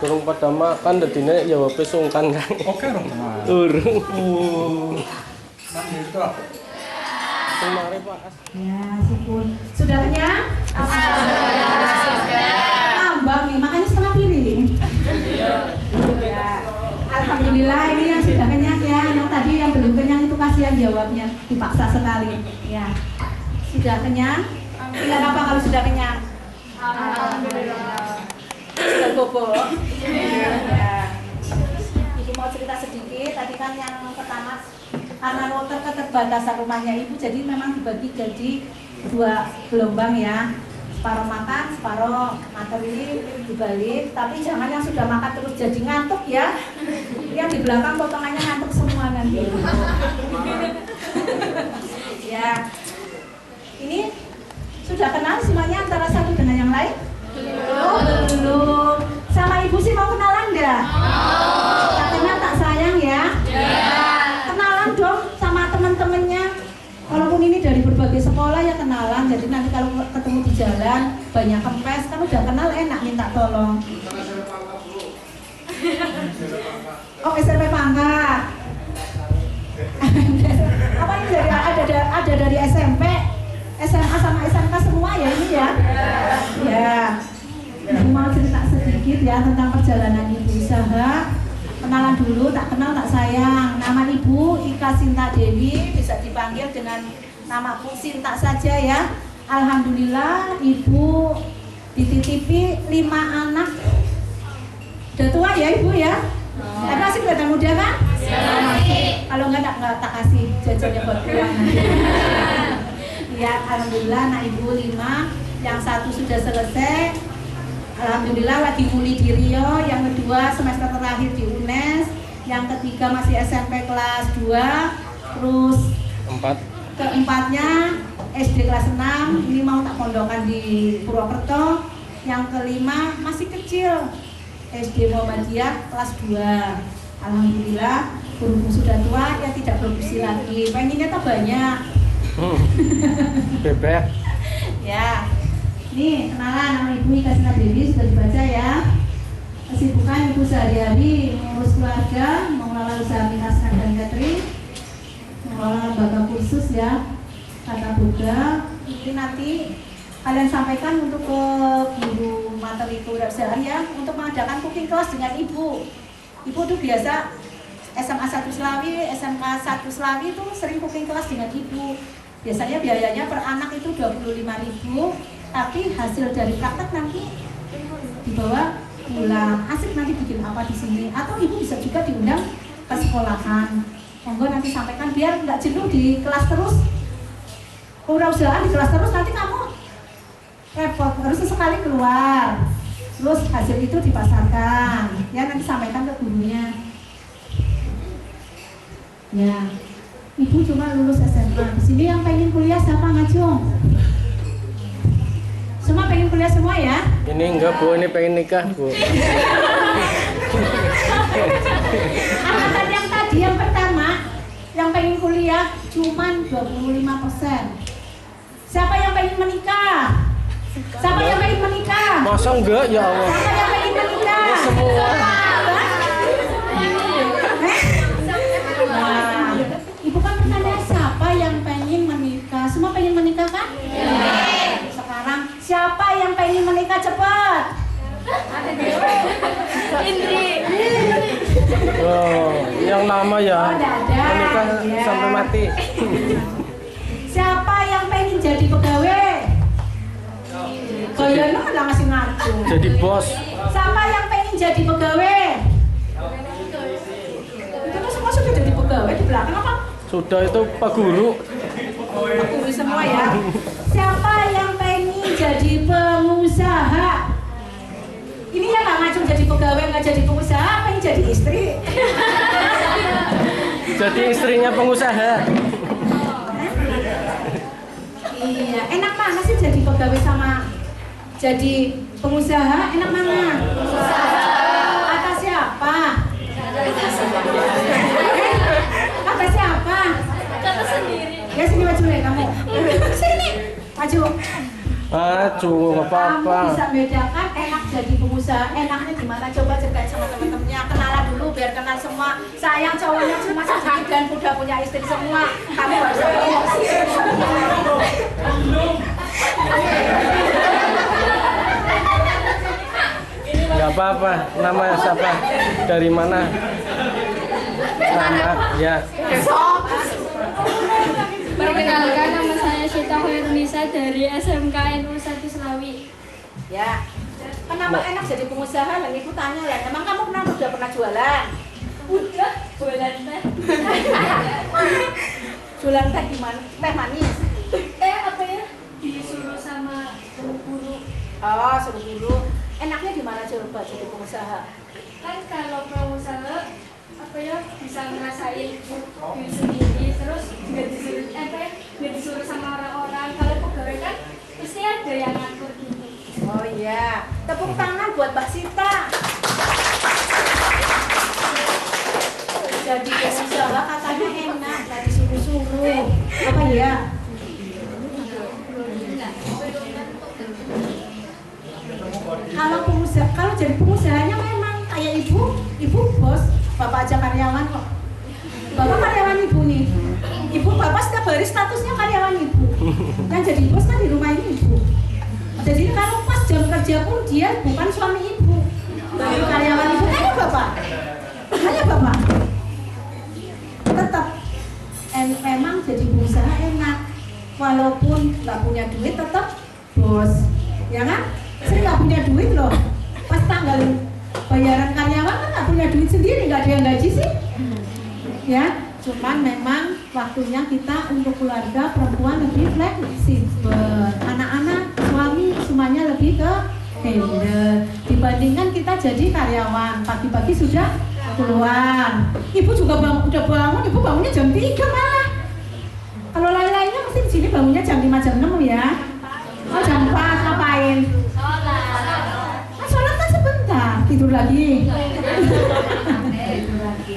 Turung pada makan dadine ya wae sungkan kan. Oke dong. Urung. Gitu. Kemari Pak. Ya, syukur. Sudah kenyang? Tambah nih, makanya setengah piring. Ya. Alhamdulillah ini yang sudah kenyang ya. Yang tadi yang belum kenyang itu kasihan jawabnya, dipaksa sekali. Ya. Sudah kenyang? Tidak apa kalau sudah kenyang. Alhamdulillah. Sudah bobo. Ya. Ibu mau cerita sedikit. Tadi kan yang pertama karena keterbatasan rumahnya ibu, jadi memang dibagi jadi 2 gelombang ya. Separuh makan, separuh materi dibalik. Tapi jangan yang sudah makan terus jadi ngantuk ya. Yang di belakang potongannya ngantuk semua nanti. Ya. Ini sudah kenal semuanya antara satu dengan yang lain? Oh, belum. Sama ibu sih mau kenalan nggak? Katanya tak sayang ya? Kenalan dong sama teman-temannya. Walaupun ini dari berbagai sekolah ya kenalan. Jadi nanti kalau ketemu di jalan banyak kempes, kan udah kenal enak minta tolong. Oh, SMP Pangka. Apa ini ada dari SMP, SMA sama SMK semua ya ini ya? Ya. Ibu mau cerita sedikit ya tentang perjalanan ibu usaha. Kenalan dulu, tak kenal tak sayang. Nama ibu Ika Sinta Dewi, bisa dipanggil dengan nama Bu Sinta saja ya. Alhamdulillah ibu dititipi 5 anak Udah tua ya ibu ya? Tapi masih kelihatan muda kan? Kalau enggak tak kasih jajannya buat pulang. Ya, alhamdulillah anak ibu 5, yang 1 sudah selesai. Alhamdulillah lagi muli di Rio, yang kedua semester terakhir di UNES, yang ketiga masih SMP kelas 2, terus keempatnya SD kelas 6, ini mau tak pondokkan di Purwokerto, yang kelima masih kecil SD Muhammadiyah kelas 2. Alhamdulillah berhubung sudah tua ya tidak produksi lagi, pengennya tak banyak. Bebek. Ya, nih kenalan nama ibu Ika Sina Dewi sudah dibaca ya. Kesibukan ibu sehari-hari mengurus keluarga, mengelola usaha minas dan catering, mengelola lembaga kursus ya, kata Buddha. Mungkin nanti kalian sampaikan untuk ke guru materi kewirausahaan ya, untuk mengadakan cooking class dengan ibu. Ibu tuh biasa SMA 1 Selawi, SMK 1 Selawi itu sering cooking class dengan ibu. Biasanya biayanya per anak itu 25.000, tapi hasil dari praktek nanti dibawa pulang. Asik nanti bikin apa di sini, atau ibu bisa juga diundang ke sekolahan. Monggo nanti sampaikan biar nggak jenuh di kelas terus. Kewirausahaan di kelas terus nanti kamu repot, harus sesekali keluar. Terus hasil itu dipasarkan. Ya nanti sampaikan ke gurunya. Ya. Ibu cuma lulus SMA. Di sini yang pengen kuliah siapa ngajung? Semua pengen kuliah semua ya? Ini enggak Bu, ini pengen nikah Bu. Angkatan yang tadi yang pertama, yang pengen kuliah cuma 25%. Siapa yang pengen menikah? Siapa yang pengen menikah? Masa enggak ya Allah? Siapa yang pengen menikah? Ya, semua. Nah, ibu kan bertanya siapa yang pengen menikah? Semua pengen menikah kan? Sekarang siapa yang pengen menikah cepat? Indri. Oh, yang lama ya. Oh, ada. Menikah Ya. sampai mati. Siapa yang pengen jadi pegawai? Kayaknya lah ngasih ngacu. Jadi bos. Siapa yang pengen jadi pegawai? Itu kan semua sudah jadi pegawai di belakang apa? Sudah itu Pak Guru. Pak Guru semua ya. Siapa yang pengen jadi pengusaha? Ini ya nggak ngacung jadi pegawai, nggak jadi pengusaha, pengen jadi istri. Jadi istrinya pengusaha. Iya, enak mana sih jadi pegawai sama jadi pengusaha? Enak mana? Kata siapa? Kata siapa? Kata sendiri. Ya sini maju ya kamu. Sini maju. Maju, apa-apa. Kamu bisa bedakan enak jadi pengusaha, enaknya gimana? Coba ceritain sama teman-temannya, kenalan dulu biar kenal semua. Sayang cowoknya cuma sedikit dan udah punya istri semua. Kamu harus emosi. Gak apa-apa. Nama siapa? Dari mana? Nama ya. Perkenalkan, nama saya Syita Khairunisa dari SMK NU 1 Selawi. Ya. Kenapa enak jadi pengusaha? Lah ibu tanya lah. Emang kamu udah pernah jualan? Udah, jualan teh. Jualan teh gimana? Teh manis. Apa ya? Disuruh sama guru. Oh, suruh guru. Enaknya gimana coba jadi pengusaha? Kan kalau pengusaha apa ya bisa ngerasain duit sendiri, terus nggak disuruh sama orang-orang. Kalau pegawai kan pasti ada yang ngatur gitu. Oh iya, tepuk tangan buat Mbak Sita. Jadi pengusaha katanya enak, nggak disuruh-suruh. Apa ya? Kalau jadi pengusahanya memang kayak ibu bos, bapak aja karyawan kok. Bapak karyawan ibu nih. Ibu bapak setiap hari statusnya karyawan ibu. Yang jadi bos kan di rumah ini ibu. Jadi kalau pas jam kerja pun dia bukan suami ibu. Tapi karyawan ibu kayak bapak. Kayak bapak. Tetap memang jadi pengusaha enak. Walaupun nggak punya duit tetap bos. Ya kan? Saya nggak punya duit loh. Pas tanggal bayaran karyawan kan nggak punya duit sendiri, nggak ada yang gaji sih. Ya, cuman memang waktunya kita untuk keluarga perempuan lebih fleksibel, anak-anak, suami semuanya lebih ke handle dibandingkan kita jadi karyawan pagi-pagi sudah keluar. Ibu juga udah bangun, ibu bangunnya jam 3 malah. Kalau lain-lainnya mesti di sini bangunnya jam 5 jam 6 ya. Oh jam 4 ngapain? Sholat kan sebentar, tidur lagi. Tidur lagi.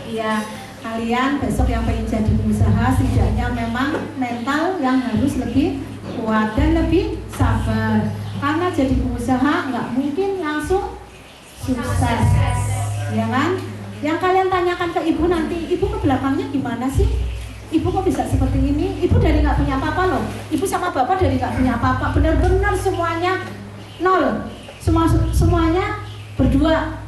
Iya, kalian besok yang pengen jadi pengusaha setidaknya memang mental yang harus lebih kuat dan lebih sabar. Karena jadi pengusaha nggak mungkin langsung sukses, ya kan? Yang kalian tanyakan ke ibu nanti, ibu ke belakangnya gimana sih? Ibu kok bisa seperti ini? Ibu dari nggak punya apa-apa loh. Ibu sama bapak dari nggak punya apa-apa, benar-benar semuanya nol. Semuanya berdua.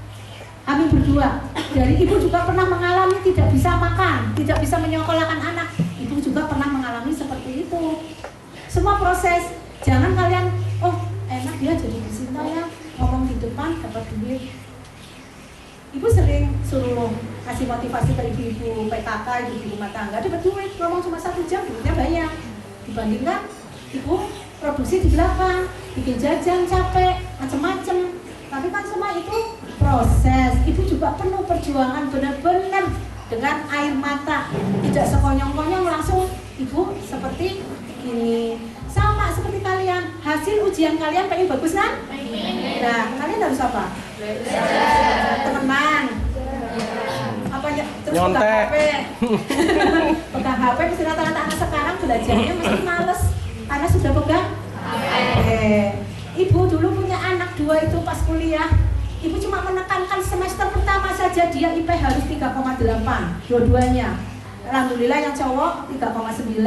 Kami berdua. Dari ibu juga pernah mengalami tidak bisa makan, tidak bisa menyekolahkan anak. Ibu juga pernah mengalami seperti itu. Semua proses. Jangan kalian, oh enak dia jadi disinta ya, ngomong di depan dapat duit. Ibu sering suruh kasih motivasi ke ibu-ibu PKK, ibu rumah tangga, dapat duit, ngomong cuma 1 jam duitnya banyak. Dibandingkan ibu produksi di belakang, bikin jajan capek, macem-macem. Tapi kan semua itu proses. Ibu juga penuh perjuangan benar-benar dengan air mata, tidak sekonyong-konyong langsung ibu seperti ini. Sama seperti kalian, hasil ujian kalian pengen bagus kan? Nah, kalian harus apa? Teman-teman. Apa ya? Terus pegang HP. Pegang HP, mesti rata-rata anak sekarang belajarnya mesti males karena sudah pegang HP. Ibu dulu punya anak 2 itu pas kuliah. Ibu cuma menekankan semester pertama saja dia IP harus 3,8 dua-duanya. Alhamdulillah yang cowok 3,9,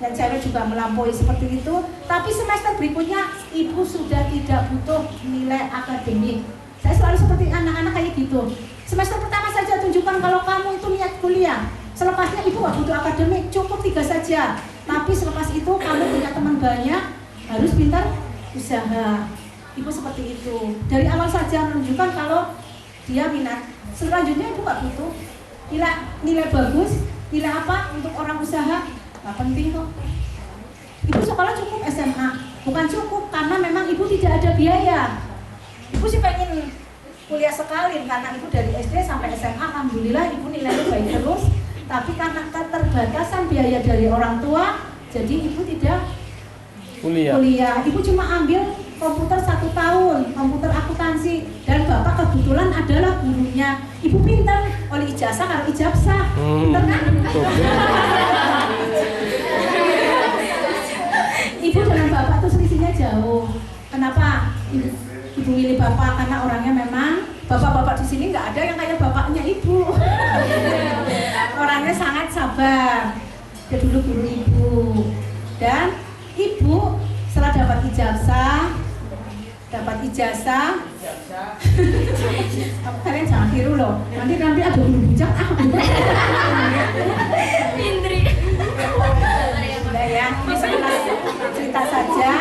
yang cewek juga melampaui seperti itu. Tapi semester berikutnya ibu sudah tidak butuh nilai akademik. Saya selalu seperti anak-anak kayak gitu. Semester pertama saja tunjukkan kalau kamu itu niat kuliah. Selepasnya ibu gak butuh akademik, cukup 3 saja. Tapi selepas itu kamu punya teman banyak, harus pintar usaha. Ibu seperti itu. Dari awal saja menunjukkan kalau dia minat. Selanjutnya ibu gak butuh nilai bagus, nilai apa untuk orang usaha. Gak penting kok. Ibu sekolah cukup SMA, bukan cukup karena memang ibu tidak ada biaya. Ibu sih pengen kuliah sekali karena ibu dari SD sampai SMA, alhamdulillah ibu nilainya baik terus. Tapi karena keterbatasan biaya dari orang tua, jadi ibu tidak kuliah. Ibu cuma ambil komputer 1 tahun, komputer akuntansi, dan bapak kebetulan adalah gurunya. Ibu pintar oleh ijazah kalau ijazah, pintar kan? Ibu dengan bapak tuh selisihnya jauh. Kenapa? Ibu milih bapak karena orangnya memang bapak-bapak di sini nggak ada yang kayak bapaknya ibu. Orangnya sangat sabar. Dia dulu guru ibu. Dan ibu setelah dapat ijazah, kalian jangan tiru loh. Nanti ada guru bijak. Indri. Ya, cerita saja.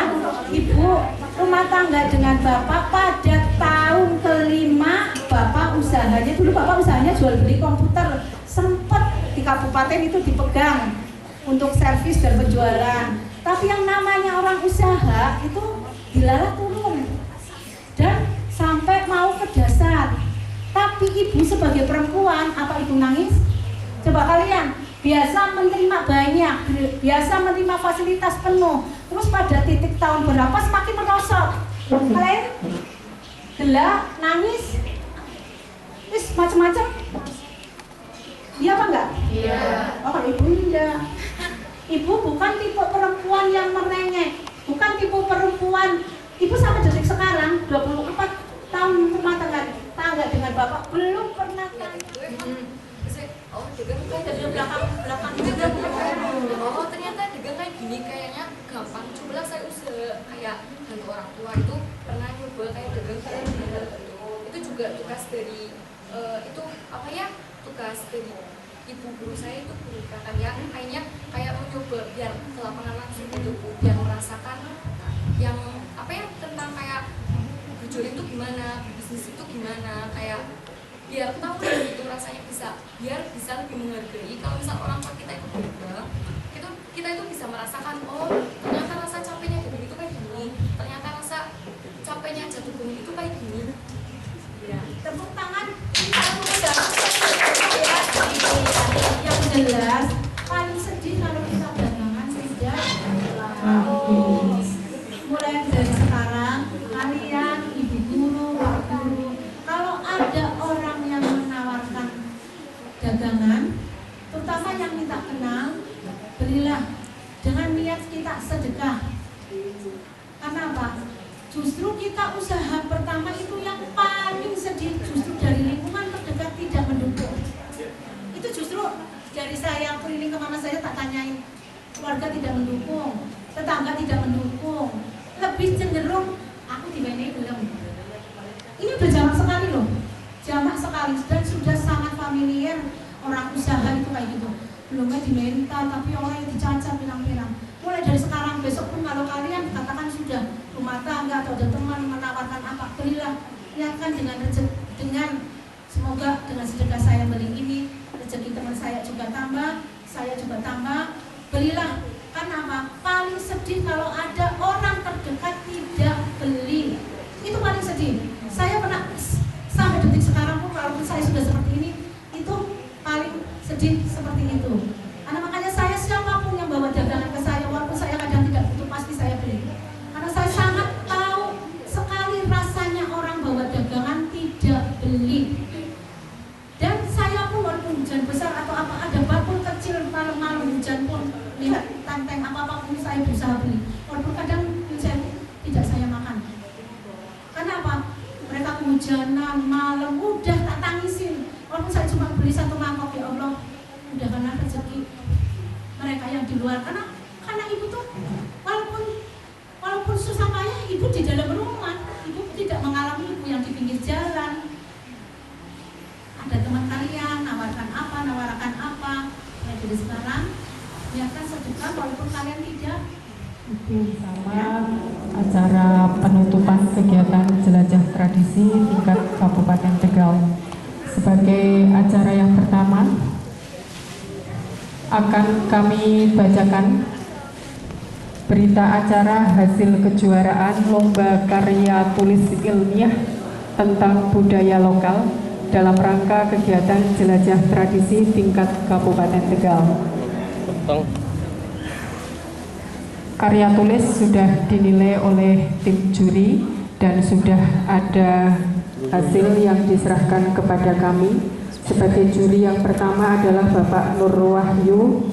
Ibu rumah tangga dengan bapak pada tahun ke-5 bapak usahanya, dulu bapak usahanya jual beli komputer, sempat di kabupaten itu dipegang untuk servis dan penjualan. Tapi yang namanya orang usaha itu dilarang turun dan sampai mau ke dasar. Tapi ibu sebagai perempuan, apa ibu nangis? Coba kalian, biasa menerima banyak, biasa menerima fasilitas penuh, terus pada titik tahun berapa semakin merosot. Kalian gelak, nangis, terus macam-macam. Iya apa enggak? Iya. Oh kalau ibu enggak. Ibu bukan tipe perempuan yang merengek, bukan tipe perempuan. Ibu sampai detik sekarang 24 tahun rumah tangga dengan bapak belum pernah tanya. Oh, dagang kayak dari belakang oh ternyata dagang kayak gini kayaknya gampang. Cobalah saya usaha kayak bantu orang tua itu pernah nyoba kayak dagang itu juga tugas dari itu apa ya, tugas dari ibu guru saya itu guru kakak yang akhirnya kayak mencoba biar ke lapangan langsung gitu, biar merasakan yang apa ya tentang kayak jujur itu gimana, bisnis itu gimana, kayak biar tahu gitu rasanya biar bisa lebih menghargai. Kalau misal orang tua kita itu berubah, kita itu bisa merasakan, oh ternyata rasa capeknya hidup itu kayak gini, ternyata rasa capeknya jatuh gunung itu kayak gini. Ya, tepuk tangan kita udah yang jelas paling sedih kalau kita dagangan sudah laris. Mulai dari sekarang kalian ibu guru, pak guru, kalau ada orang yang menawarkan dagangan, terutama yang kita kenal, belilah dengan niat kita sedekah. Karena apa? Justru kita usaha pertama itu yang paling sedih, justru dari lingkungan terdekat tidak mendukung. Itu justru dari saya keliling kemana saya tak tanyain, keluarga tidak mendukung, tetangga tidak mendukung, lebih cenderung aku dimainai belum. Ini udah jamak sekali loh, jamak sekali dan sudah sangat familiar orang usaha itu kayak gitu. Belumnya diminta tapi orang yang dicacat bilang-bilang. Mulai dari sekarang, besok pun kalau kalian katakan sudah rumah tangga atau ada teman menawarkan apa, belilah, niatkan dengan semoga dengan sedekah saya beli ini, rezeki teman saya juga tambah, saya juga tambah, belilah. Karena apa? Paling sedih kalau ada orang terdekat tidak beli, itu paling sedih. Saya pernah sampai detik sekarang pun walaupun saya sudah seperti ini, itu paling sedih seperti itu. Karena makanya saya siapapun yang bawa dagangan ke saya, walaupun saya kadang tidak butuh, pasti saya beli. Karena saya sangat tahu sekali rasanya orang bawa dagangan tidak beli. Dan saya pun walaupun hujan besar atau apa, ada bakul kecil malam-malam hujan pun, lihat tanteng apa-apapun saya berusaha beli. Walaupun kadang saya tidak saya makan. Karena apa? Mereka kehujanan malam, udah tak tangisin. Walaupun saya cuma beli satu mangkok, ya Allah, udah karena rezeki mereka yang di luar. Karena ibu tuh walaupun susah payah, ibu di dalam rumah, ibu tidak mengalami ibu yang di pinggir jalan. Ada teman kalian nawarkan apa, mulai dari sekarang biarkan sedekah walaupun kalian tidak. Oke, sama acara penutupan kegiatan jelajah tradisi tingkat Kabupaten Tegal. Sebagai acara yang pertama akan kami bacakan berita acara hasil kejuaraan Lomba Karya Tulis Ilmiah tentang Budaya Lokal dalam rangka kegiatan jelajah tradisi tingkat Kabupaten Tegal. Karya tulis sudah dinilai oleh tim juri dan sudah ada hasil yang diserahkan kepada kami. Sebagai juri yang pertama adalah Bapak Nur Wahyu,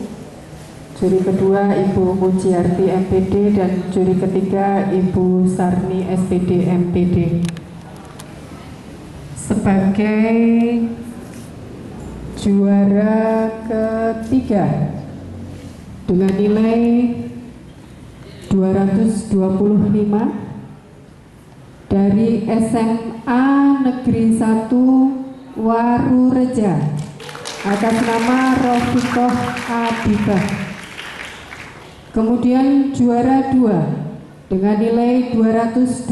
juri kedua Ibu Mujiarti MPD, dan juri ketiga Ibu Sarni SPD MPD. Sebagai juara ketiga dengan nilai 225 dari SMA Negeri 1 Warureja atas nama Rofiqoh Abibah. Kemudian juara 2 dengan nilai 229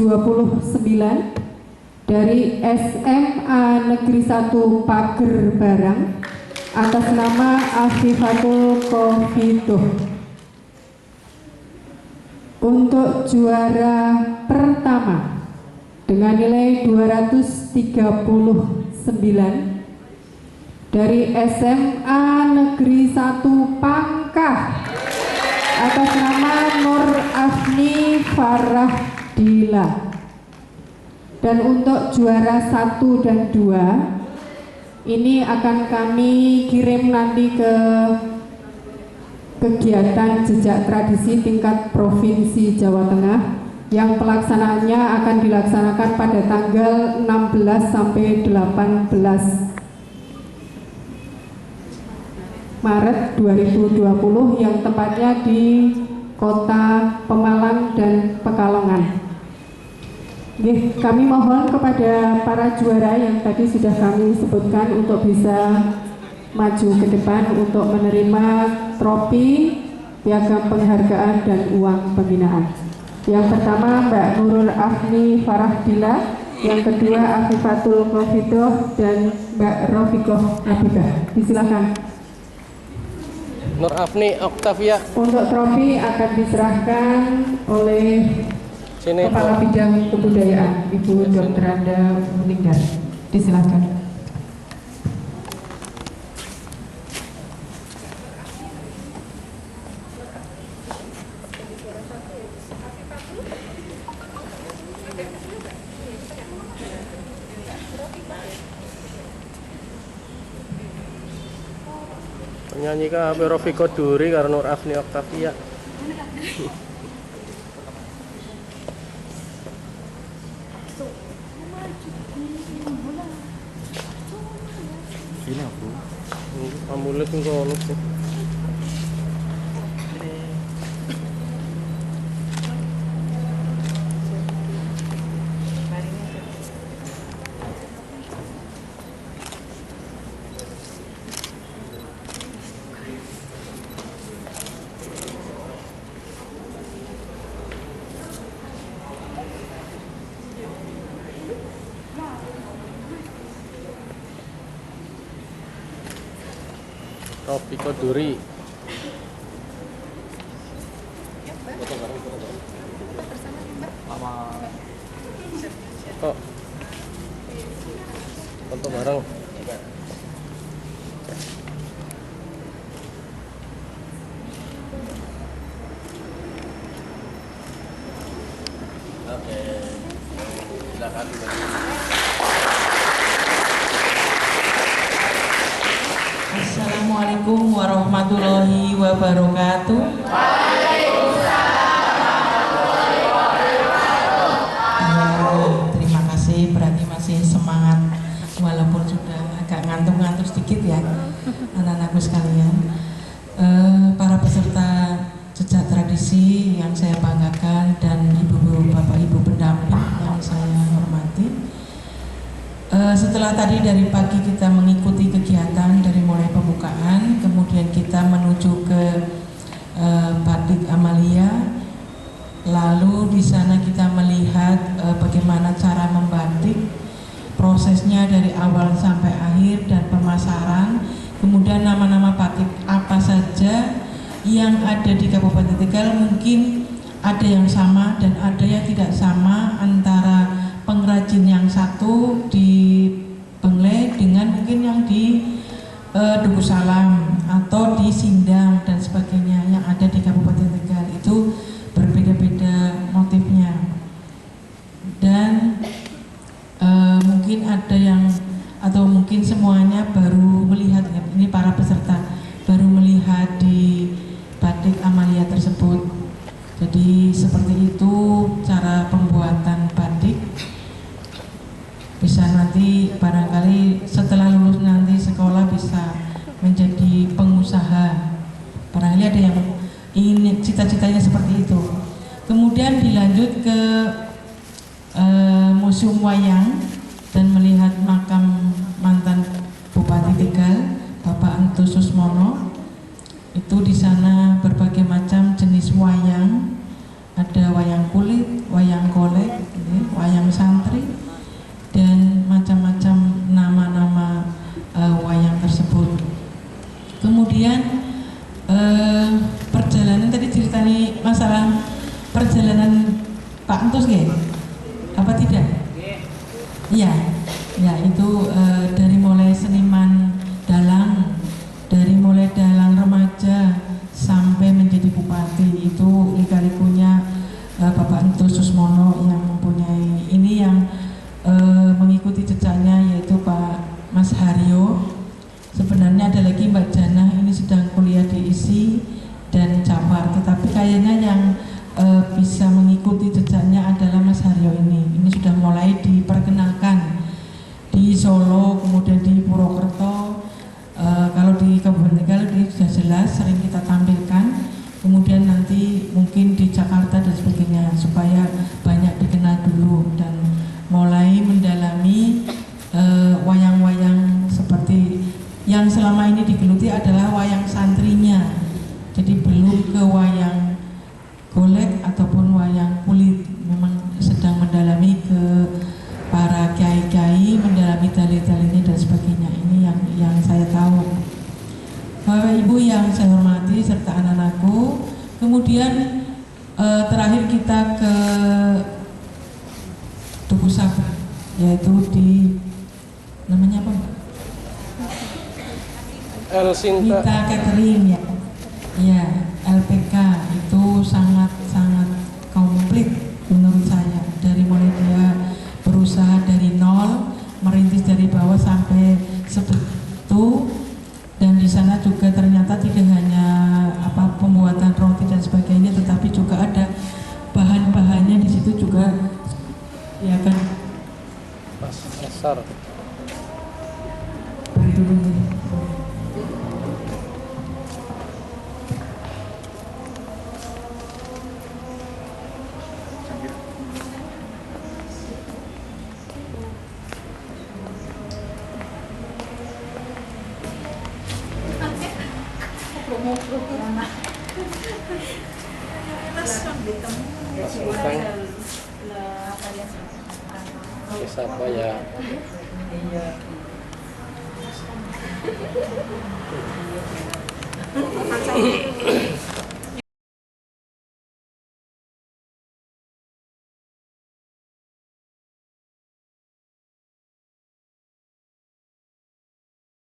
dari SMA Negeri 1 Pager Barang atas nama Afifatul Kofiduh. Untuk juara pertama dengan nilai 239 dari SMA Negeri 1 Pangkah atas nama Nur Afni Farahdila. Dan untuk juara 1 dan 2 ini akan kami kirim nanti ke kegiatan jejak tradisi tingkat Provinsi Jawa Tengah yang pelaksanaannya akan dilaksanakan pada tanggal 16 sampai 18 Maret 2020 yang tepatnya di Kota Pemalang dan Pekalongan. Kami mohon kepada para juara yang tadi sudah kami sebutkan untuk bisa maju ke depan untuk menerima trofi, piagam penghargaan, dan uang pembinaan. Yang pertama Mbak Nurul Afni Farahdila Yang kedua Afifatul Kofidoh dan Mbak Rofikoh Abibah. Disilakan. Nur Afni Oktavia. Untuk trofi akan diserahkan oleh Kepala Bidang Kebudayaan Ibu Dr. Anda Muninggar. Disilakan. Penyanyi ka Rofiko Duri karo Nur Afni Oktavia. Ini aku. Amulet ngono sih. Rofiko Duri. Oh. Foto bareng. Oke. Silakan. Assalamualaikum warahmatullahi wabarakatuh. Terima kasih, berarti masih semangat walaupun sudah agak ngantuk-ngantuk sedikit ya anak-anakku sekalian. Para peserta jejak tradisi yang saya banggakan dan ibu-ibu, bapak-ibu pendamping yang saya hormati. Setelah tadi dari pagi kita mengikuti kegiatan dari mulai pembukaan, kemudian kita menuju ke Batik Amalia, lalu di sana kita melihat bagaimana cara membatik, prosesnya dari awal sampai akhir dan pemasaran, kemudian nama-nama batik apa saja yang ada di Kabupaten Tegal. Mungkin ada yang sama dan ada yang tidak sama antara pengrajin yang satu di Bengle dengan mungkin yang di Duku Salam atau di Sindang dan sebagainya yang ada di Kabupaten Tegal. Itu berbeda-beda motifnya dan mungkin ada yang atau mungkin semuanya baru melihat, ini para peserta baru melihat di Batik Amalia tersebut. Jadi seperti itu cara pembuatan batik. Bisa nanti barangkali setelah lulus nanti sekolah bisa menjadi pengusaha. Barangkali ada yang ingin cita-citanya seperti itu. Kemudian dilanjut ke Museum Wayang dan melihat makam mantan Bupati Tegal, Bapak Entu Susmono. Itu di sana berbagai macam jenis wayang, ada wayang kulit, wayang golek, wayang santri, dan macam-macam nama-nama wayang tersebut. Kemudian perjalanan tadi ceritanya masalah perjalanan Pak Entus ya? Apa tidak? Iya, ya itu dari mulai seniman dalang, dari mulai dalang remaja sampai menjadi bupati, itu lika-likunya Bapak Entus Susmono yang mempunyai ini, yang mengikuti jejaknya yaitu Pak Mas Haryo. Sebenarnya ada lagi Mbak Jana, ini sedang kuliah di ISI dan Jafar, tetapi kayaknya yang bisa mengikuti jejaknya adalah Mas Haryo ini. Ini sudah mulai diperkenalkan di Solo, kemudian di Purwokerto. Kalau di Kabupaten Tegal ini sudah jelas sering kita tampilkan. Kemudian nanti mungkin di Jakarta dan sebagainya supaya banyak dikenal dulu. Kemudian terakhir kita ke Tugu Sabar, yaitu di namanya apa? El Sinta. Mita Catering ya. Ya, LPK itu sangat-sangat komplit menurut saya. Dari mulai dia berusaha dari nol, merintis dari bawah sampai seperti itu. Dan di sana juga ternyata tidak hanya pembuatan roti dan sebagainya, tetapi juga ada bahan-bahannya di situ juga, ya kan? Pasar. Beri dulu nih. Siapa ya? Iya.